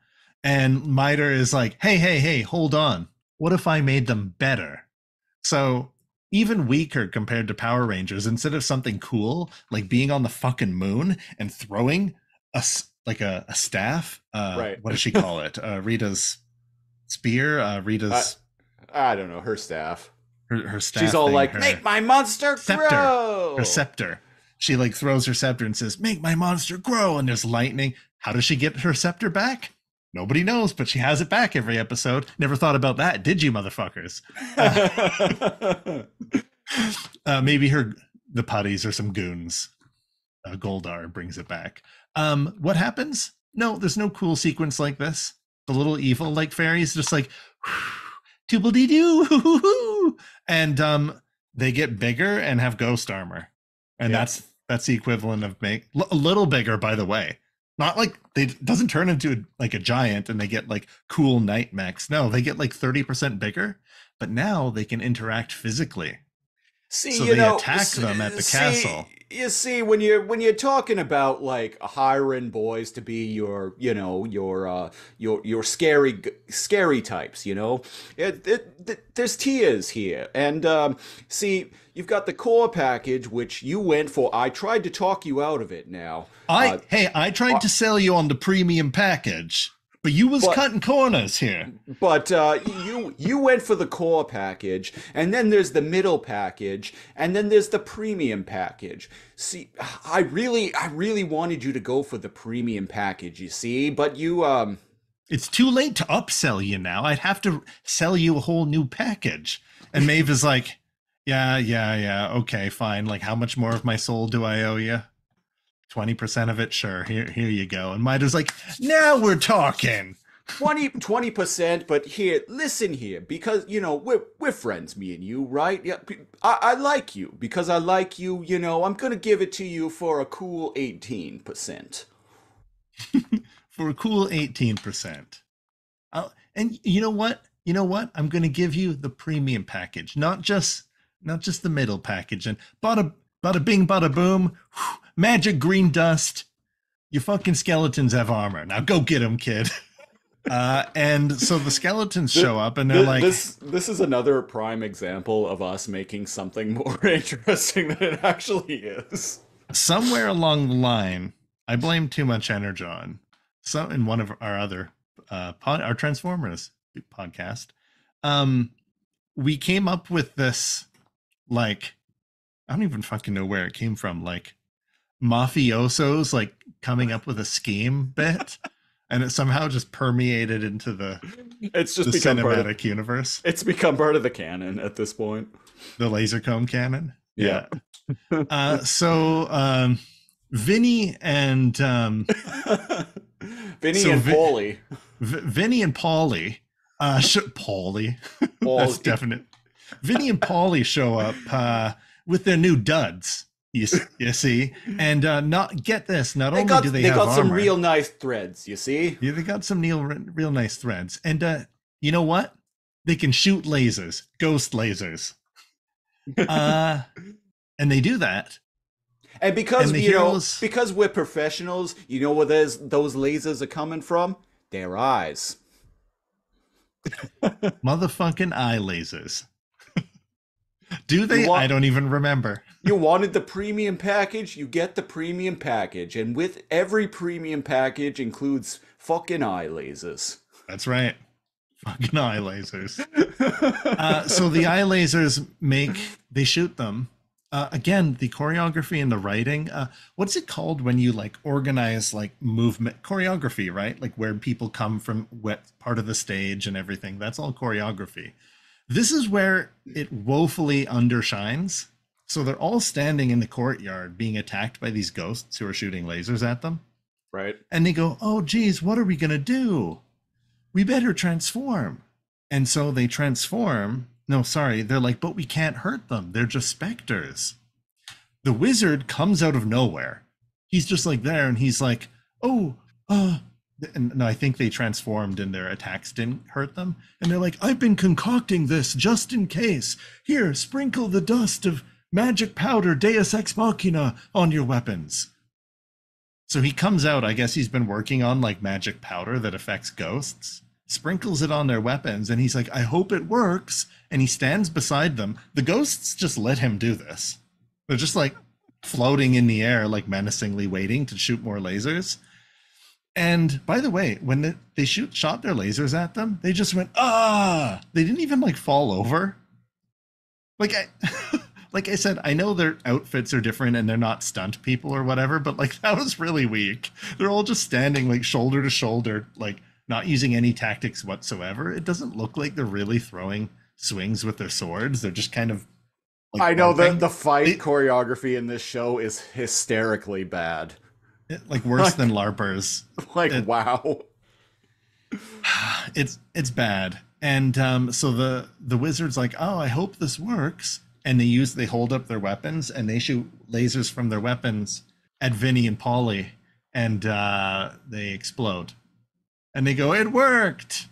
S1: And Miter is like, "Hey, hey, hey, hold on. What if I made them better?" So even weaker compared to Power Rangers. Instead of something cool like being on the fucking moon and throwing like a staff.
S2: Right.
S1: What does she call it? Rita's spear.
S2: I
S1: Rita's
S2: I don't know, her staff.
S1: her
S2: She's
S1: staff
S2: all
S1: thing.
S2: like,
S1: Her
S2: "Make my monster
S1: scepter. Her
S2: grow."
S1: scepter. She like throws her scepter and says, "Make my monster grow." And there's lightning. How does she get her scepter back? Nobody knows, but she has it back every episode. Never thought about that, did you, motherfuckers? Maybe the putties or some goons. Goldar brings it back. What happens? No, there's no cool sequence like this. The little evil like fairies just like tooble doo, and they get bigger and have ghost armor, and
S2: Yeah.
S1: that's the equivalent of a little bigger, by the way. Not like they doesn't turn into like a giant and they get like cool night mechs. No, they get like 30% bigger, but now they can interact physically.
S2: See,
S1: So they attack them at the castle.
S2: you see, when you're talking about like hiring boys to be your scary types, there's tiers here, and see, you've got the core package, which you went for. I tried to talk you out of it. Now,
S1: I tried to sell you on the premium package, but you was
S2: but
S1: cutting corners here.
S2: But you went for the core package, and then there's the middle package, and then there's the premium package. See, I really wanted you to go for the premium package, you see, but you.
S1: It's too late to upsell you now. I'd have to sell you a whole new package. And Maeve is like, yeah, okay, fine. Like, how much more of my soul do I owe you? 20% of it, sure. Here you go. And Miter's like, now we're talking.
S2: 20%, but here, listen here, because we're friends, me and you, right? Yeah, I like you because I like you. I'm gonna give it to you for a cool 18%.
S1: For a cool 18%. And you know what? You know what? I'm going to give you the premium package, not just the middle package. And bada bing, bada boom, magic green dust. Your fucking skeletons have armor. Now go get them, kid. And so the skeletons show up and they're like,
S2: This is another prime example of us making something more interesting than it actually is.
S1: somewhere along the line, I blame too much energy on. So in one of our other our Transformers podcast, um, we came up with this, like, I don't even fucking know where it came from, like mafiosos like coming up with a scheme bit and it somehow just permeated into the
S2: It's just
S1: the
S2: become part of
S1: cinematic universe,
S2: it's become part of the canon at this point.
S1: the laser comb cannon.
S2: Yeah.
S1: Yeah. So Vinny and
S2: Vinny
S1: so
S2: and Paulie.
S1: Vinny and Paulie, Paulie, that's
S2: Paulie.
S1: definite. Vinny and Paulie show up with their new duds. You see, and not get this. Not only do they have
S2: got some
S1: armor,
S2: real nice threads, you see?
S1: yeah, they got some real nice threads, and you know what? They can shoot lasers, ghost lasers, uh, and they do that.
S2: And because
S1: And the
S2: you know,
S1: heroes,
S2: because we're professionals, you know where those lasers are coming from? Their eyes.
S1: motherfucking eye lasers. Do they?
S2: want-
S1: I don't even remember.
S2: You wanted the premium package, you get the premium package, and with every premium package includes fucking eye lasers.
S1: That's right. Fucking eye lasers. So the eye lasers they shoot them. Again, the choreography and the writing. What's it called when you like organize like movement choreography, right? Like where people come from, what part of the stage and everything. That's all choreography. This is where it woefully undershines. So they're all standing in the courtyard being attacked by these ghosts who are shooting lasers at them.
S2: Right?
S1: And they go, oh, geez, what are we going to do? We better transform. And so they transform. No, sorry. They're like, but we can't hurt them. They're just specters. The wizard comes out of nowhere. He's just like there and he's like, oh, and no, I think they transformed and their attacks didn't hurt them. And they're like, I've been concocting this just in case. Here, sprinkle the dust of magic powder Deus Ex Machina on your weapons. So he comes out, I guess he's been working on like magic powder that affects ghosts, sprinkles it on their weapons, and he's like, I hope it works. And he stands beside them. The ghosts just let him do this. They're just like floating in the air, like menacingly waiting to shoot more lasers. And by the way, when they shot their lasers at them, they just went, ah! They didn't even like fall over. Like I said, I know their outfits are different and they're not stunt people or whatever, but like that was really weak. They're all just standing like shoulder to shoulder, like not using any tactics whatsoever. It doesn't look like they're really throwing swings with their swords. They're just kind of like
S2: I know
S1: bumping.
S2: the fight choreography in this show is hysterically bad.
S1: Like worse than LARPers.
S2: Like, wow.
S1: It's bad. And so the wizard's like, oh, I hope this works. And they hold up their weapons and they shoot lasers from their weapons at Vinny and Paulie, and they explode. And they go, it worked.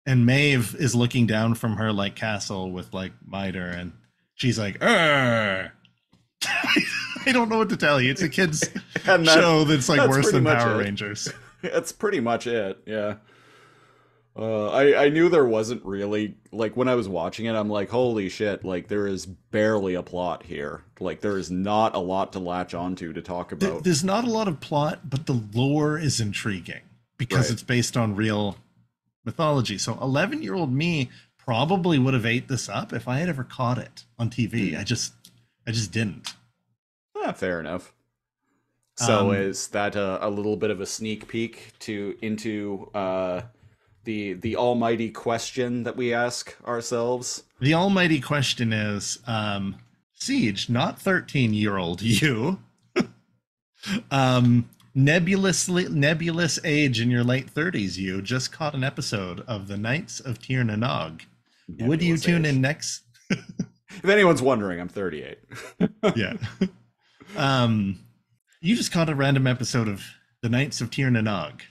S1: And Maeve is looking down from her like castle with like mitre, and she's like, I don't know what to tell you. It's a kid's show that's like worse than Power Rangers.
S2: That's pretty much it. Yeah. I knew there wasn't really, like, when I was watching it, I'm like, holy shit, like, there is barely a plot here. Like, there is not a lot to latch onto to talk about.
S1: There's not a lot of plot, but the lore is intriguing because it's based on real mythology. So 11-year-old me probably would have ate this up if I had ever caught it on TV. I just didn't.
S2: Fair enough. So is that a little bit of a sneak peek into the almighty question that we ask ourselves?
S1: The almighty question is, Siege, not 13-year-old you, nebulous age in your late 30s, you just caught an episode of the Knights of Tir na Nog. Would you tune in next?
S2: If anyone's wondering, I'm 38.
S1: Yeah. You just caught a random episode of the Knights of Tir na Nog.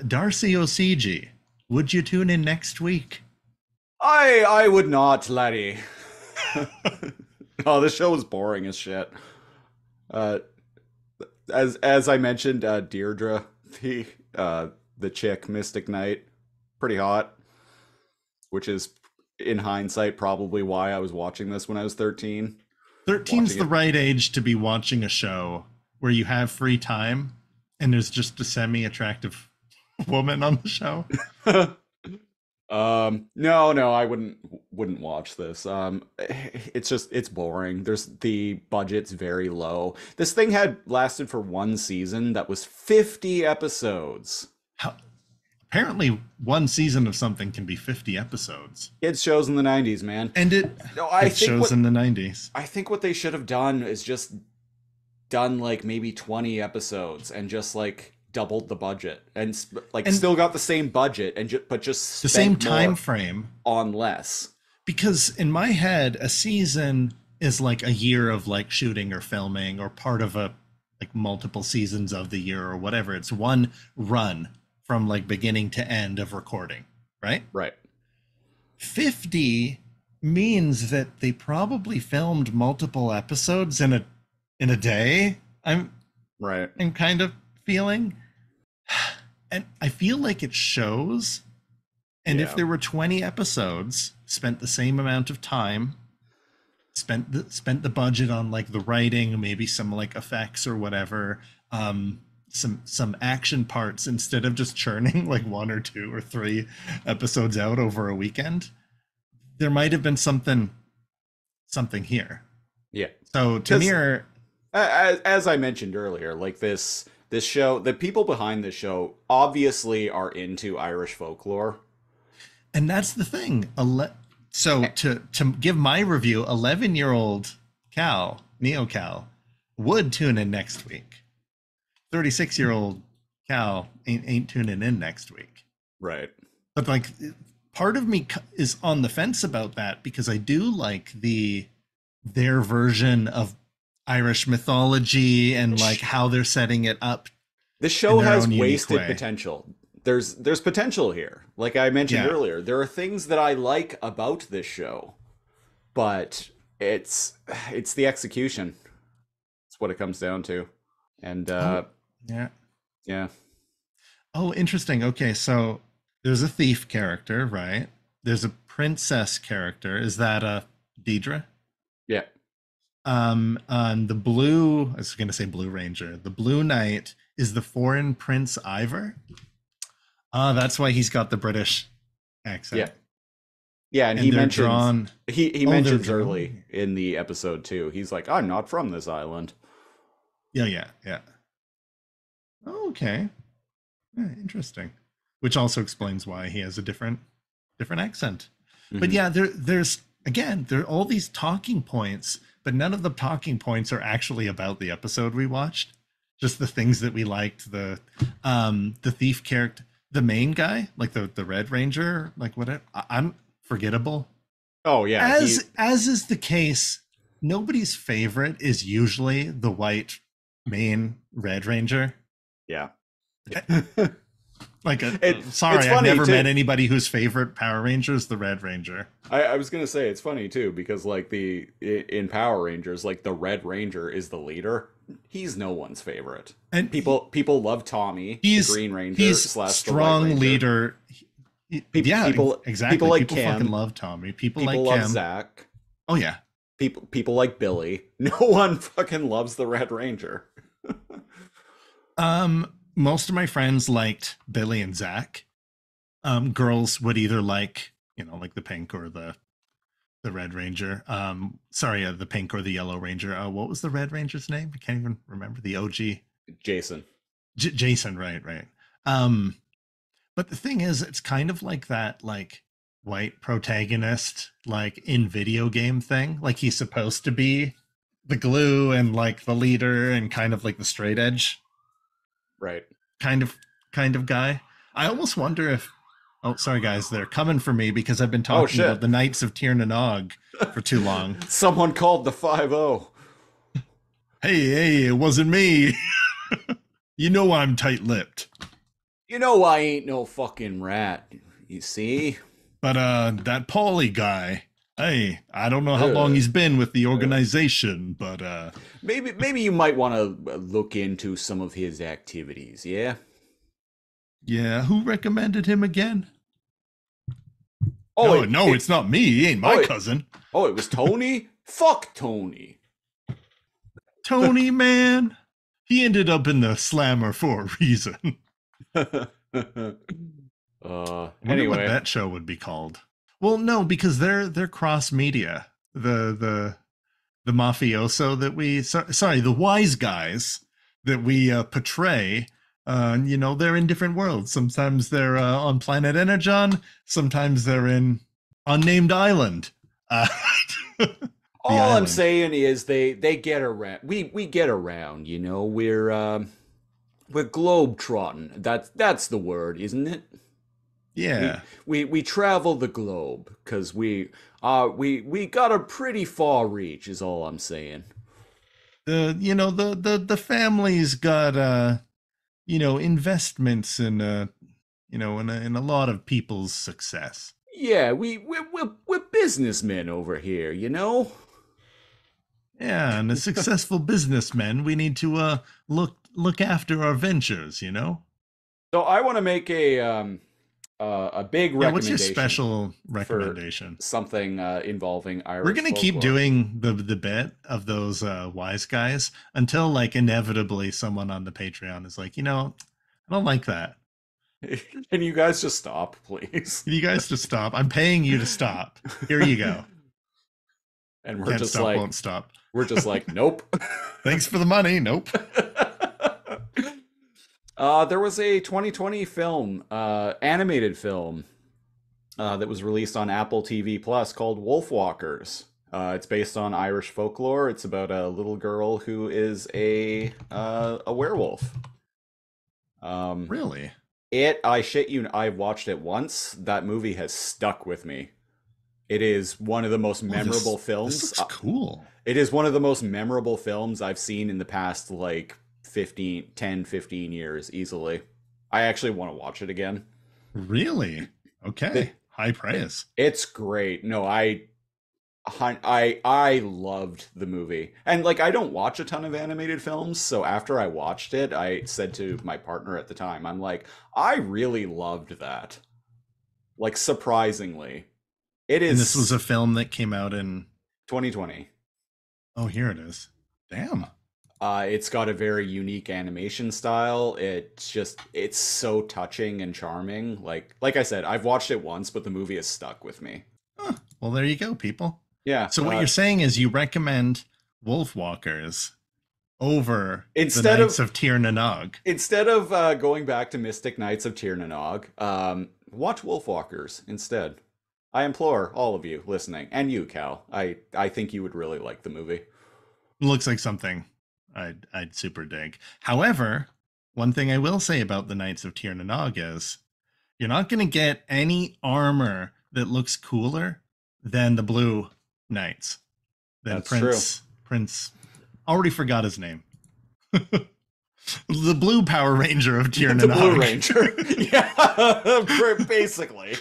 S1: Darcy O'Cg, would you tune in next week?
S2: I would not, laddie. Oh, this show is boring as shit. As I mentioned, Deirdre, the chick, Mystic Knight, pretty hot. Which is, in hindsight, probably why I was watching this when I was 13.
S1: 13's the right age to be watching a show where you have free time and there's just a semi-attractive woman on the show.
S2: No, I wouldn't watch this. It's boring. The budget's very low. This thing had lasted for one season that was 50 episodes.
S1: How, apparently, one season of something can be 50 episodes.
S2: Kids shows in the 90s, man.
S1: And
S2: No,
S1: it shows in the 90s.
S2: I think what they should have done is just done like maybe 20 episodes and just like doubled the budget and
S1: And
S2: still got the same budget but just
S1: the same
S2: spent
S1: time
S2: more
S1: frame.
S2: on less.
S1: Because in my head, a season is like a year of like shooting or filming or part of a like multiple seasons of the year or whatever. It's one run from like beginning to end of recording, right?
S2: Right.
S1: 50 means that they probably filmed multiple episodes in a day.
S2: Right.
S1: I'm kind of feeling, and I feel like it shows. And if
S2: Yeah.
S1: there were 20 episodes, spent the same amount of time, spent the budget on like the writing, maybe some like effects or whatever, some action parts instead of just churning like one or two or three episodes out over a weekend, there might have been something here.
S2: Yeah.
S1: So Tamir,
S2: As I mentioned earlier, like this show, the people behind this show obviously are into Irish folklore.
S1: and that's the thing. So to give my review, 11-year-old Neo Cal, would tune in next week. 36-year-old Cal ain't tuning in next week.
S2: Right.
S1: But like, part of me is on the fence about that because I do like their version of Irish mythology and like how they're setting it up.
S2: This show
S1: in their
S2: has
S1: own unique
S2: wasted
S1: way.
S2: potential. There's potential here. Like I mentioned
S1: Yeah.
S2: earlier, there are things that I like about this show, but it's the execution. It's what it comes down to. And
S1: Yeah.
S2: yeah.
S1: Oh, interesting. Okay, so there's a thief character, right? There's a princess character. Is that a Deidre?
S2: Yeah.
S1: On the blue, I was going to say Blue Ranger. The Blue Knight is the foreign Prince Ivor. That's why he's got the British accent.
S2: Yeah. Yeah, and
S1: And
S2: he
S1: they're
S2: mentions
S1: drawn.
S2: he
S1: Oh, they're
S2: mentions
S1: drawn.
S2: early in the episode too. He's like, "I'm not from this island."
S1: Yeah. Oh, okay. Yeah, interesting. Which also explains why he has a different accent. But
S2: Mhm.
S1: yeah, there's again, there are all these talking points, but none of the talking points are actually about the episode we watched. Just the things that we liked. The thief character, the main guy, like the Red Ranger, like whatever. I'm forgettable.
S2: Oh yeah,
S1: As is the case, nobody's favorite is usually the white main Red Ranger.
S2: yeah.
S1: Like,
S2: It's
S1: sorry, I've
S2: funny,
S1: never
S2: too.
S1: met anybody whose favorite Power Ranger is the Red Ranger.
S2: I was gonna say it's funny too because like in Power Rangers, like the Red Ranger is the leader. He's no one's favorite.
S1: And
S2: People love Tommy, the
S1: he's
S2: Green Ranger
S1: he's
S2: slash the White
S1: strong
S2: Ranger.
S1: leader. Yeah,
S2: people-
S1: exactly.
S2: people like
S1: People
S2: Cam.
S1: fucking love Tommy. People
S2: People
S1: like
S2: love
S1: Cam.
S2: Zach.
S1: Oh yeah.
S2: People like Billy. No one fucking loves the Red Ranger.
S1: Most of my friends liked Billy and Zach. Girls would either like, like the pink or the Red Ranger. Sorry, the pink or the yellow Ranger. What was the Red Ranger's name? I can't even remember. The OG.
S2: Jason.
S1: Jason, right. But the thing is, it's kind of like that, like white protagonist, like in video game thing. Like he's supposed to be the glue and like the leader and kind of like the straight edge
S2: Right.
S1: kind of guy. I almost wonder if. Oh, sorry guys, they're coming for me because I've been talking
S2: shit.
S1: about the Knights of Tir na Nog for too long.
S2: Someone called the 5-0.
S1: Hey, it wasn't me. You know I'm tight-lipped.
S2: You know I ain't no fucking rat. You see?
S1: But that Paulie guy, hey, I don't know how long he's been with the organization, but
S2: Maybe you might want to look into some of his activities, yeah?
S1: yeah, who recommended him again?
S2: Oh,
S1: No, it's not me. He ain't my
S2: Oh, it-
S1: cousin.
S2: Oh, it was Tony? Fuck Tony.
S1: Tony, man. He ended up in the slammer for a reason. I wonder what
S2: Anyway.
S1: that show would be called. Well, no, because they're cross media. The mafioso that sorry, the wise guys that we portray. They're in different worlds. Sometimes they're on planet Energon. Sometimes they're in unnamed island. Uh, the
S2: All I'm
S1: island.
S2: saying is they get around. We get around, you know. We're globe trotting. That's the word, isn't it? We
S1: Yeah.
S2: we travel the globe because we got a pretty far reach. Is all I'm saying.
S1: The family's got investments in in a lot of people's success.
S2: Yeah, we're businessmen over here, you know.
S1: Yeah, and as successful businessmen, we need to look after our ventures.
S2: So I want to make a big
S1: Yeah, what's your
S2: recommendation
S1: special
S2: for
S1: recommendation?
S2: something involving
S1: We're
S2: Irish
S1: gonna keep
S2: folklore.
S1: doing the bit of those wise guys until like inevitably someone on the Patreon is like, I don't like that.
S2: Can you guys just stop, please?
S1: Can you guys just stop? I'm paying you to stop. Here you go.
S2: And
S1: Can't stop, won't stop.
S2: we're just like, nope.
S1: Thanks for the money. Nope.
S2: There was a 2020 film, animated film, that was released on Apple TV Plus called Wolfwalkers. It's based on Irish folklore. It's about a little girl who is a werewolf. Um,
S1: Really?
S2: I shit you, I watched it once. That movie has stuck with me. It is one of the most
S1: Oh, this
S2: memorable
S1: this
S2: films.
S1: looks cool.
S2: It is one of the most memorable films I've seen in the past like 15 years easily. I actually want to watch it again.
S1: Really?
S2: The-
S1: Okay. High praise.
S2: It's great. No, I loved the movie. And like I don't watch a ton of animated films, so after I watched it, I said to my partner at the time, I'm like, I really loved that. Like surprisingly. It
S1: And this was
S2: is
S1: a film that came out in
S2: 2020.
S1: Oh, here it is. Damn.
S2: It's got a very unique animation style. It's so touching and charming. Like I said, I've watched it once, but the movie has stuck with me.
S1: Huh. Well, there you go, people.
S2: Yeah.
S1: So what you're saying is you recommend Wolfwalkers over the
S2: Instead
S1: Knights
S2: of
S1: of Tir na Nog.
S2: going back to Mystic Knights of Tir na Nog, watch Wolfwalkers instead. I implore all of you listening, and you, Cal. I think you would really like the movie.
S1: Looks like something I'd super dig. However, one thing I will say about the Knights of Tir na Nog is you're not going to get any armor that looks cooler than the Blue Knights. Than
S2: That's true.
S1: Prince already forgot his name. The Blue Power Ranger of Tir na
S2: The Blue
S1: Nog.
S2: Ranger. Yeah, basically.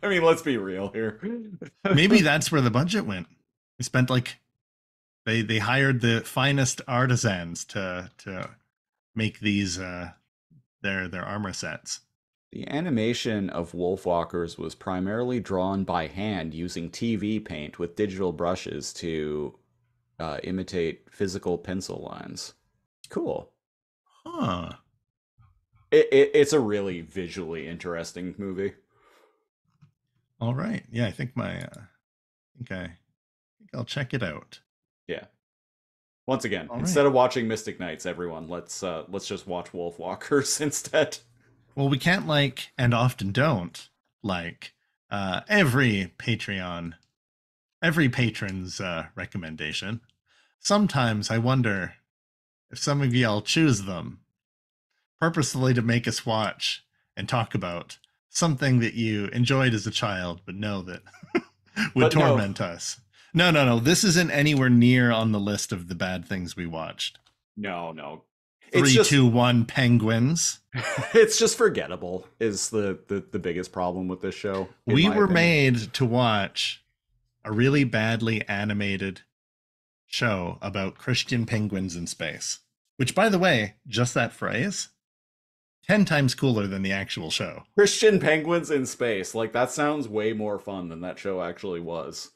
S2: I mean, let's be real here.
S1: Maybe that's where the budget went. They spent like they hired the finest artisans to make these their armor sets.
S2: The animation of Wolfwalkers was primarily drawn by hand using TV paint with digital brushes to imitate physical pencil lines. Cool.
S1: Huh.
S2: It's a really visually interesting movie.
S1: All right. Yeah, I think I think I'll check it out.
S2: Yeah. Once again,
S1: All right.
S2: instead of watching Mystic Knights, everyone, let's just watch Wolfwalkers instead.
S1: Well, we can't like and often don't like every patron's recommendation. Sometimes I wonder if some of y'all choose them purposefully to make us watch and talk about something that you enjoyed as a child, but know that would
S2: But no,
S1: torment us. No, no, no. This isn't anywhere near on the list of the bad things we watched.
S2: no. It's
S1: Three,
S2: just
S1: two, one, penguins.
S2: it's just forgettable is the biggest problem with this show.
S1: We were
S2: Opinion.
S1: made to watch a really badly animated show about Christian penguins in space. Which, by the way, just that phrase, 10 times cooler than the actual show.
S2: Christian penguins in space. Like that sounds way more fun than that show actually was.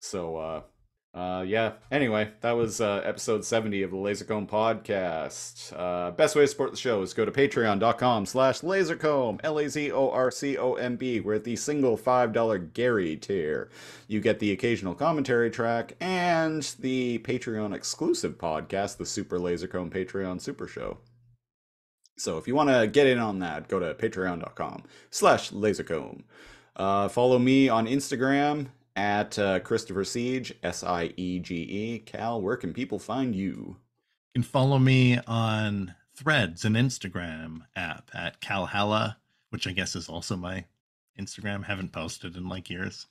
S2: So Yeah. Anyway, that was episode 70 of the Lasercomb podcast. Best way to support the show is go to patreon.com/lasercomb, LAZORCOMB. We're at the single $5 Gary tier. You get the occasional commentary track and the Patreon exclusive podcast, the Super Lasercomb Patreon Super Show. So if you want to get in on that, go to patreon.com/lasercomb. Follow me on Instagram at Christopher Siege, Siege. Cal, where can people find you?
S1: You can follow me on Threads and Instagram app at Calhalla, which I guess is also my Instagram. Haven't posted in like years.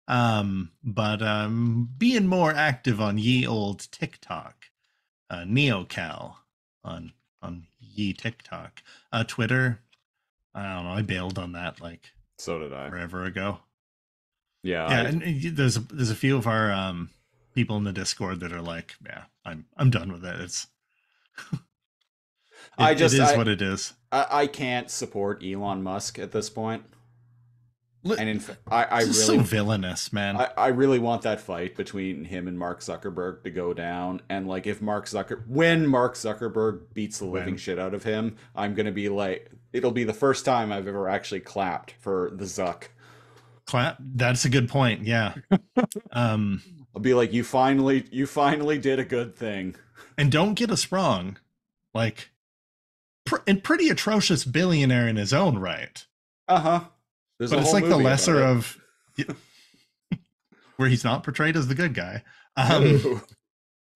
S1: But being more active on ye old TikTok, NeoCal on ye TikTok. Twitter, I don't know. I bailed on that like
S2: So did I.
S1: forever ago.
S2: Yeah,
S1: Yeah, and there's a few of our people in the Discord that are like, yeah, I'm done with it. It is what it is.
S2: I can't support Elon Musk at this point.
S1: Look,
S2: And in fact, I
S1: this is
S2: really
S1: so villainous, man.
S2: I really want that fight between him and Mark Zuckerberg to go down. And like, if when Mark Zuckerberg beats the living shit out of him, I'm gonna be like, it'll be the first time I've ever actually clapped for the Zuck.
S1: Clap. That's a good point. Yeah. Um,
S2: I'll be like, you finally did a good thing.
S1: and don't get us wrong, like, and pretty atrocious billionaire in his own right.
S2: Uh-huh.
S1: But it's like the lesser of where he's not portrayed as the good guy.
S2: I'm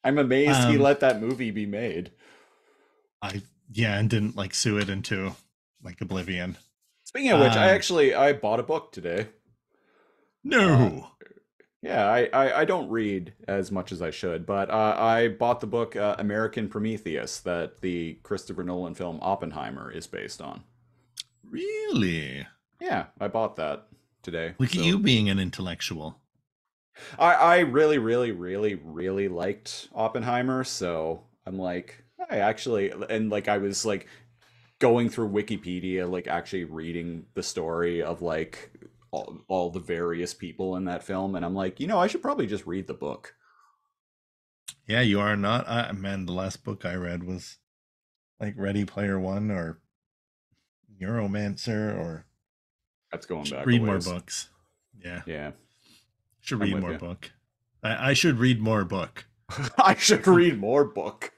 S2: amazed he let that movie be made.
S1: And didn't like sue it into like oblivion.
S2: Speaking of which, I bought a book today.
S1: No.
S2: Yeah, I don't read as much as I should, but I bought the book American Prometheus that the Christopher Nolan film Oppenheimer is based on.
S1: Really?
S2: Yeah, I bought that today.
S1: Look at you being an intellectual.
S2: I really, really, really, really liked Oppenheimer, so I'm like, I actually, and like I was like going through Wikipedia, like actually reading the story of like all the various people in that film, and I'm like, I should probably just read the book.
S1: Yeah, you are not. Man, the last book I read was like Ready Player One or Neuromancer or.
S2: That's going back.
S1: Read more books. Yeah.
S2: Yeah.
S1: Should read more book. I should read more book.
S2: I should read more book.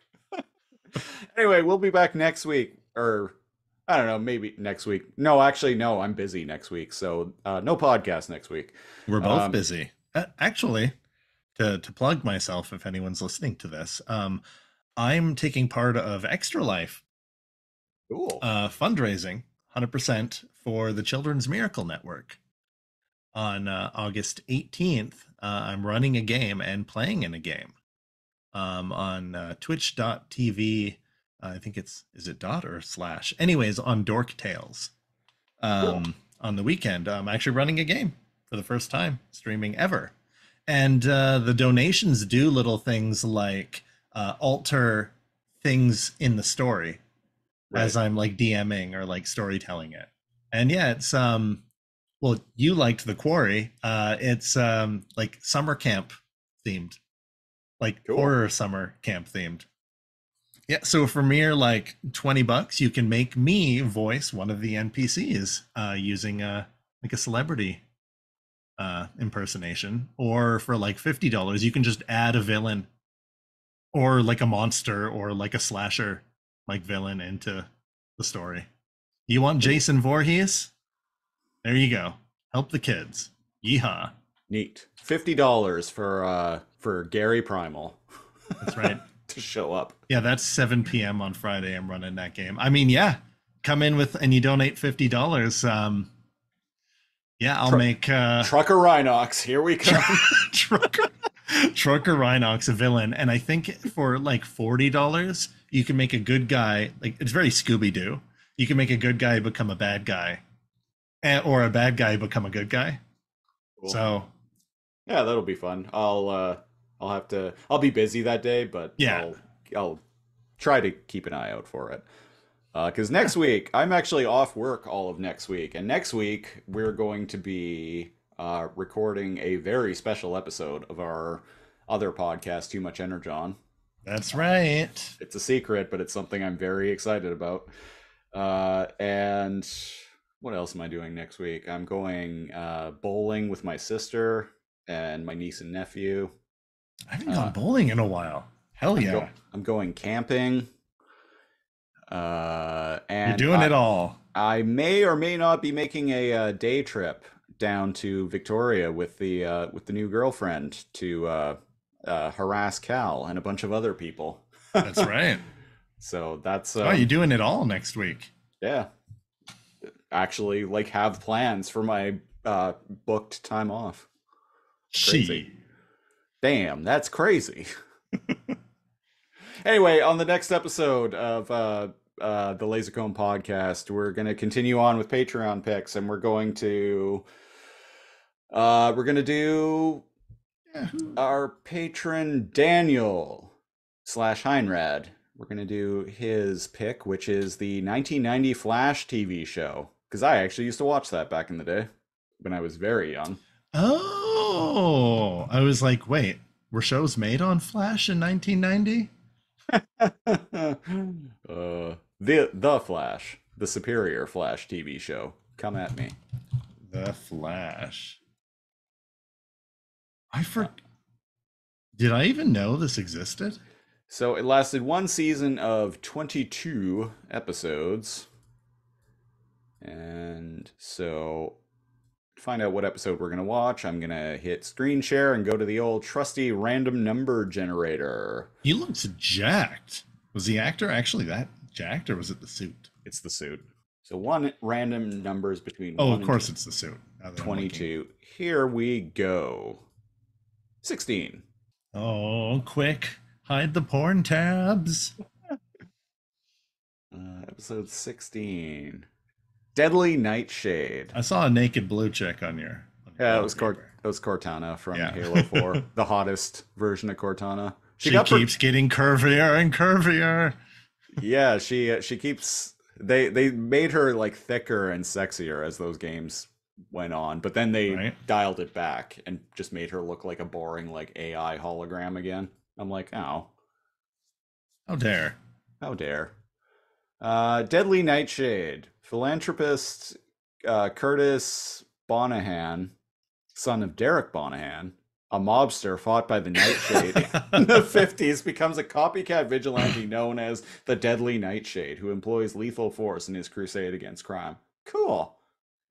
S2: Anyway, we'll be back next week, or I don't know, maybe next week. No, actually, no, I'm busy next week, so no podcast next week.
S1: We're both busy. Actually, to plug myself, if anyone's listening to this, I'm taking part of Extra Life.
S2: Cool.
S1: Fundraising 100% for the Children's Miracle Network. On August 18th, I'm running a game and playing in a game on twitch.tv. I think is it dot or slash? Anyways, on Dork Tales. Cool. On the weekend, I'm actually running a game for the first time, streaming ever. And the donations do little things like alter things in the story. Right. As I'm like DMing or like storytelling it. And yeah, it's well, you liked The Quarry. It's like summer camp themed. Like cool. Horror summer camp themed. Yeah, so for mere like $20, you can make me voice one of the NPCs using like a celebrity impersonation. Or for like $50, you can just add a villain or like a monster or like a slasher like villain into the story. You want Jason Voorhees? There you go. Help the kids. Yeehaw.
S2: Neat. $50 for Gary Primal.
S1: That's right.
S2: To show up.
S1: Yeah, that's 7 p.m. on Friday. I'm running that game. I mean, yeah. Come in with and you donate $50. Yeah, I'll make
S2: Trucker Rhinox. Here we come.
S1: Trucker Rhinox, a villain. And I think for like $40, you can make a good guy. Like it's very Scooby-Doo. You can make a good guy become a bad guy. Or a bad guy become a good guy. Cool. So
S2: yeah, that'll be fun. I'll be busy that day, but yeah, I'll try to keep an eye out for it. Because next week I'm actually off work all of next week, and next week we're going to be recording a very special episode of our other podcast, Too Much Energon.
S1: That's right.
S2: It's a secret, but it's something I'm very excited about. And what else am I doing next week? I'm going bowling with my sister and my niece and nephew.
S1: I haven't gone bowling in a while. Hell yeah.
S2: I'm going camping. And
S1: you're doing it all.
S2: I may or may not be making a day trip down to Victoria with the new girlfriend to harass Cal and a bunch of other people.
S1: That's right.
S2: So that's
S1: oh, you're doing it all next week.
S2: Yeah. Actually, like, have plans for my booked time off. Crazy. Damn, that's crazy. Anyway, on the next episode of the Lasercomb podcast, we're going to continue on with Patreon picks, and we're going to do our patron Daniel / Heinrad. We're going to do his pick, which is the 1990 Flash TV show, because I actually used to watch that back in the day when I was very young.
S1: Oh, I was like, wait, were shows made on Flash in 1990?
S2: The Flash, the superior Flash TV show. Come at me.
S1: The Flash. Did I even know this existed?
S2: So it lasted one season of 22 episodes. And so to find out what episode we're going to watch, I'm going to hit screen share and go to the old trusty random number generator.
S1: He looks jacked. Was the actor actually that jacked, or was it the suit?
S2: It's the suit. So one random numbers between 1
S1: of
S2: and
S1: course it's the suit.
S2: 22. Here we go. 16.
S1: Oh, quick. Hide the porn tabs.
S2: Episode 16. Deadly Nightshade.
S1: I saw a naked blue chick on your...
S2: Yeah, it was Cortana from Halo 4. The hottest version of Cortana.
S1: She keeps getting curvier and curvier.
S2: Yeah, she keeps... They made her like thicker and sexier as those games went on, but then they dialed it back and just made her look like a boring like AI hologram again. I'm like, oh.
S1: How dare.
S2: How dare. Deadly Nightshade. Philanthropist Curtis Bonahan, son of Derek Bonahan, a mobster fought by the Nightshade in the 50s, becomes a copycat vigilante known as the Deadly Nightshade, who employs lethal force in his crusade against crime. Cool.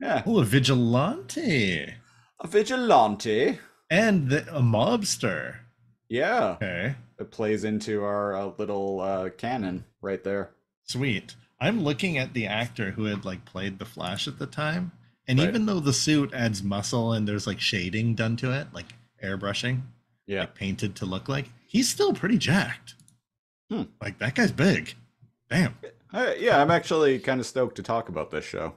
S2: Yeah.
S1: Oh, a vigilante.
S2: A vigilante.
S1: And a mobster.
S2: Yeah.
S1: Okay.
S2: It plays into our little canon right there.
S1: Sweet. I'm looking at the actor who had like played the Flash at the time, and even though the suit adds muscle and there's like shading done to it, like airbrushing, like painted to look like, he's still pretty jacked. Like, that guy's big. Damn.
S2: Yeah, I'm actually kind of stoked to talk about this show.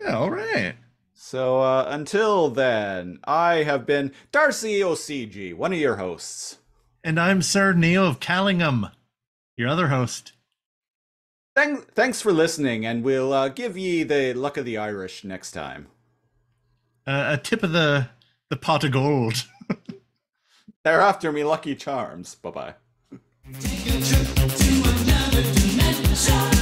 S1: Yeah, all right.
S2: So until then, I have been Darcy OCG, one of your hosts.
S1: And I'm Sir Neo of Callingham, your other host.
S2: Thanks for listening, and we'll give ye the luck of the Irish next time.
S1: A tip of the pot of gold.
S2: They're after me lucky charms. Bye-bye.
S3: Take a trip to another dimension.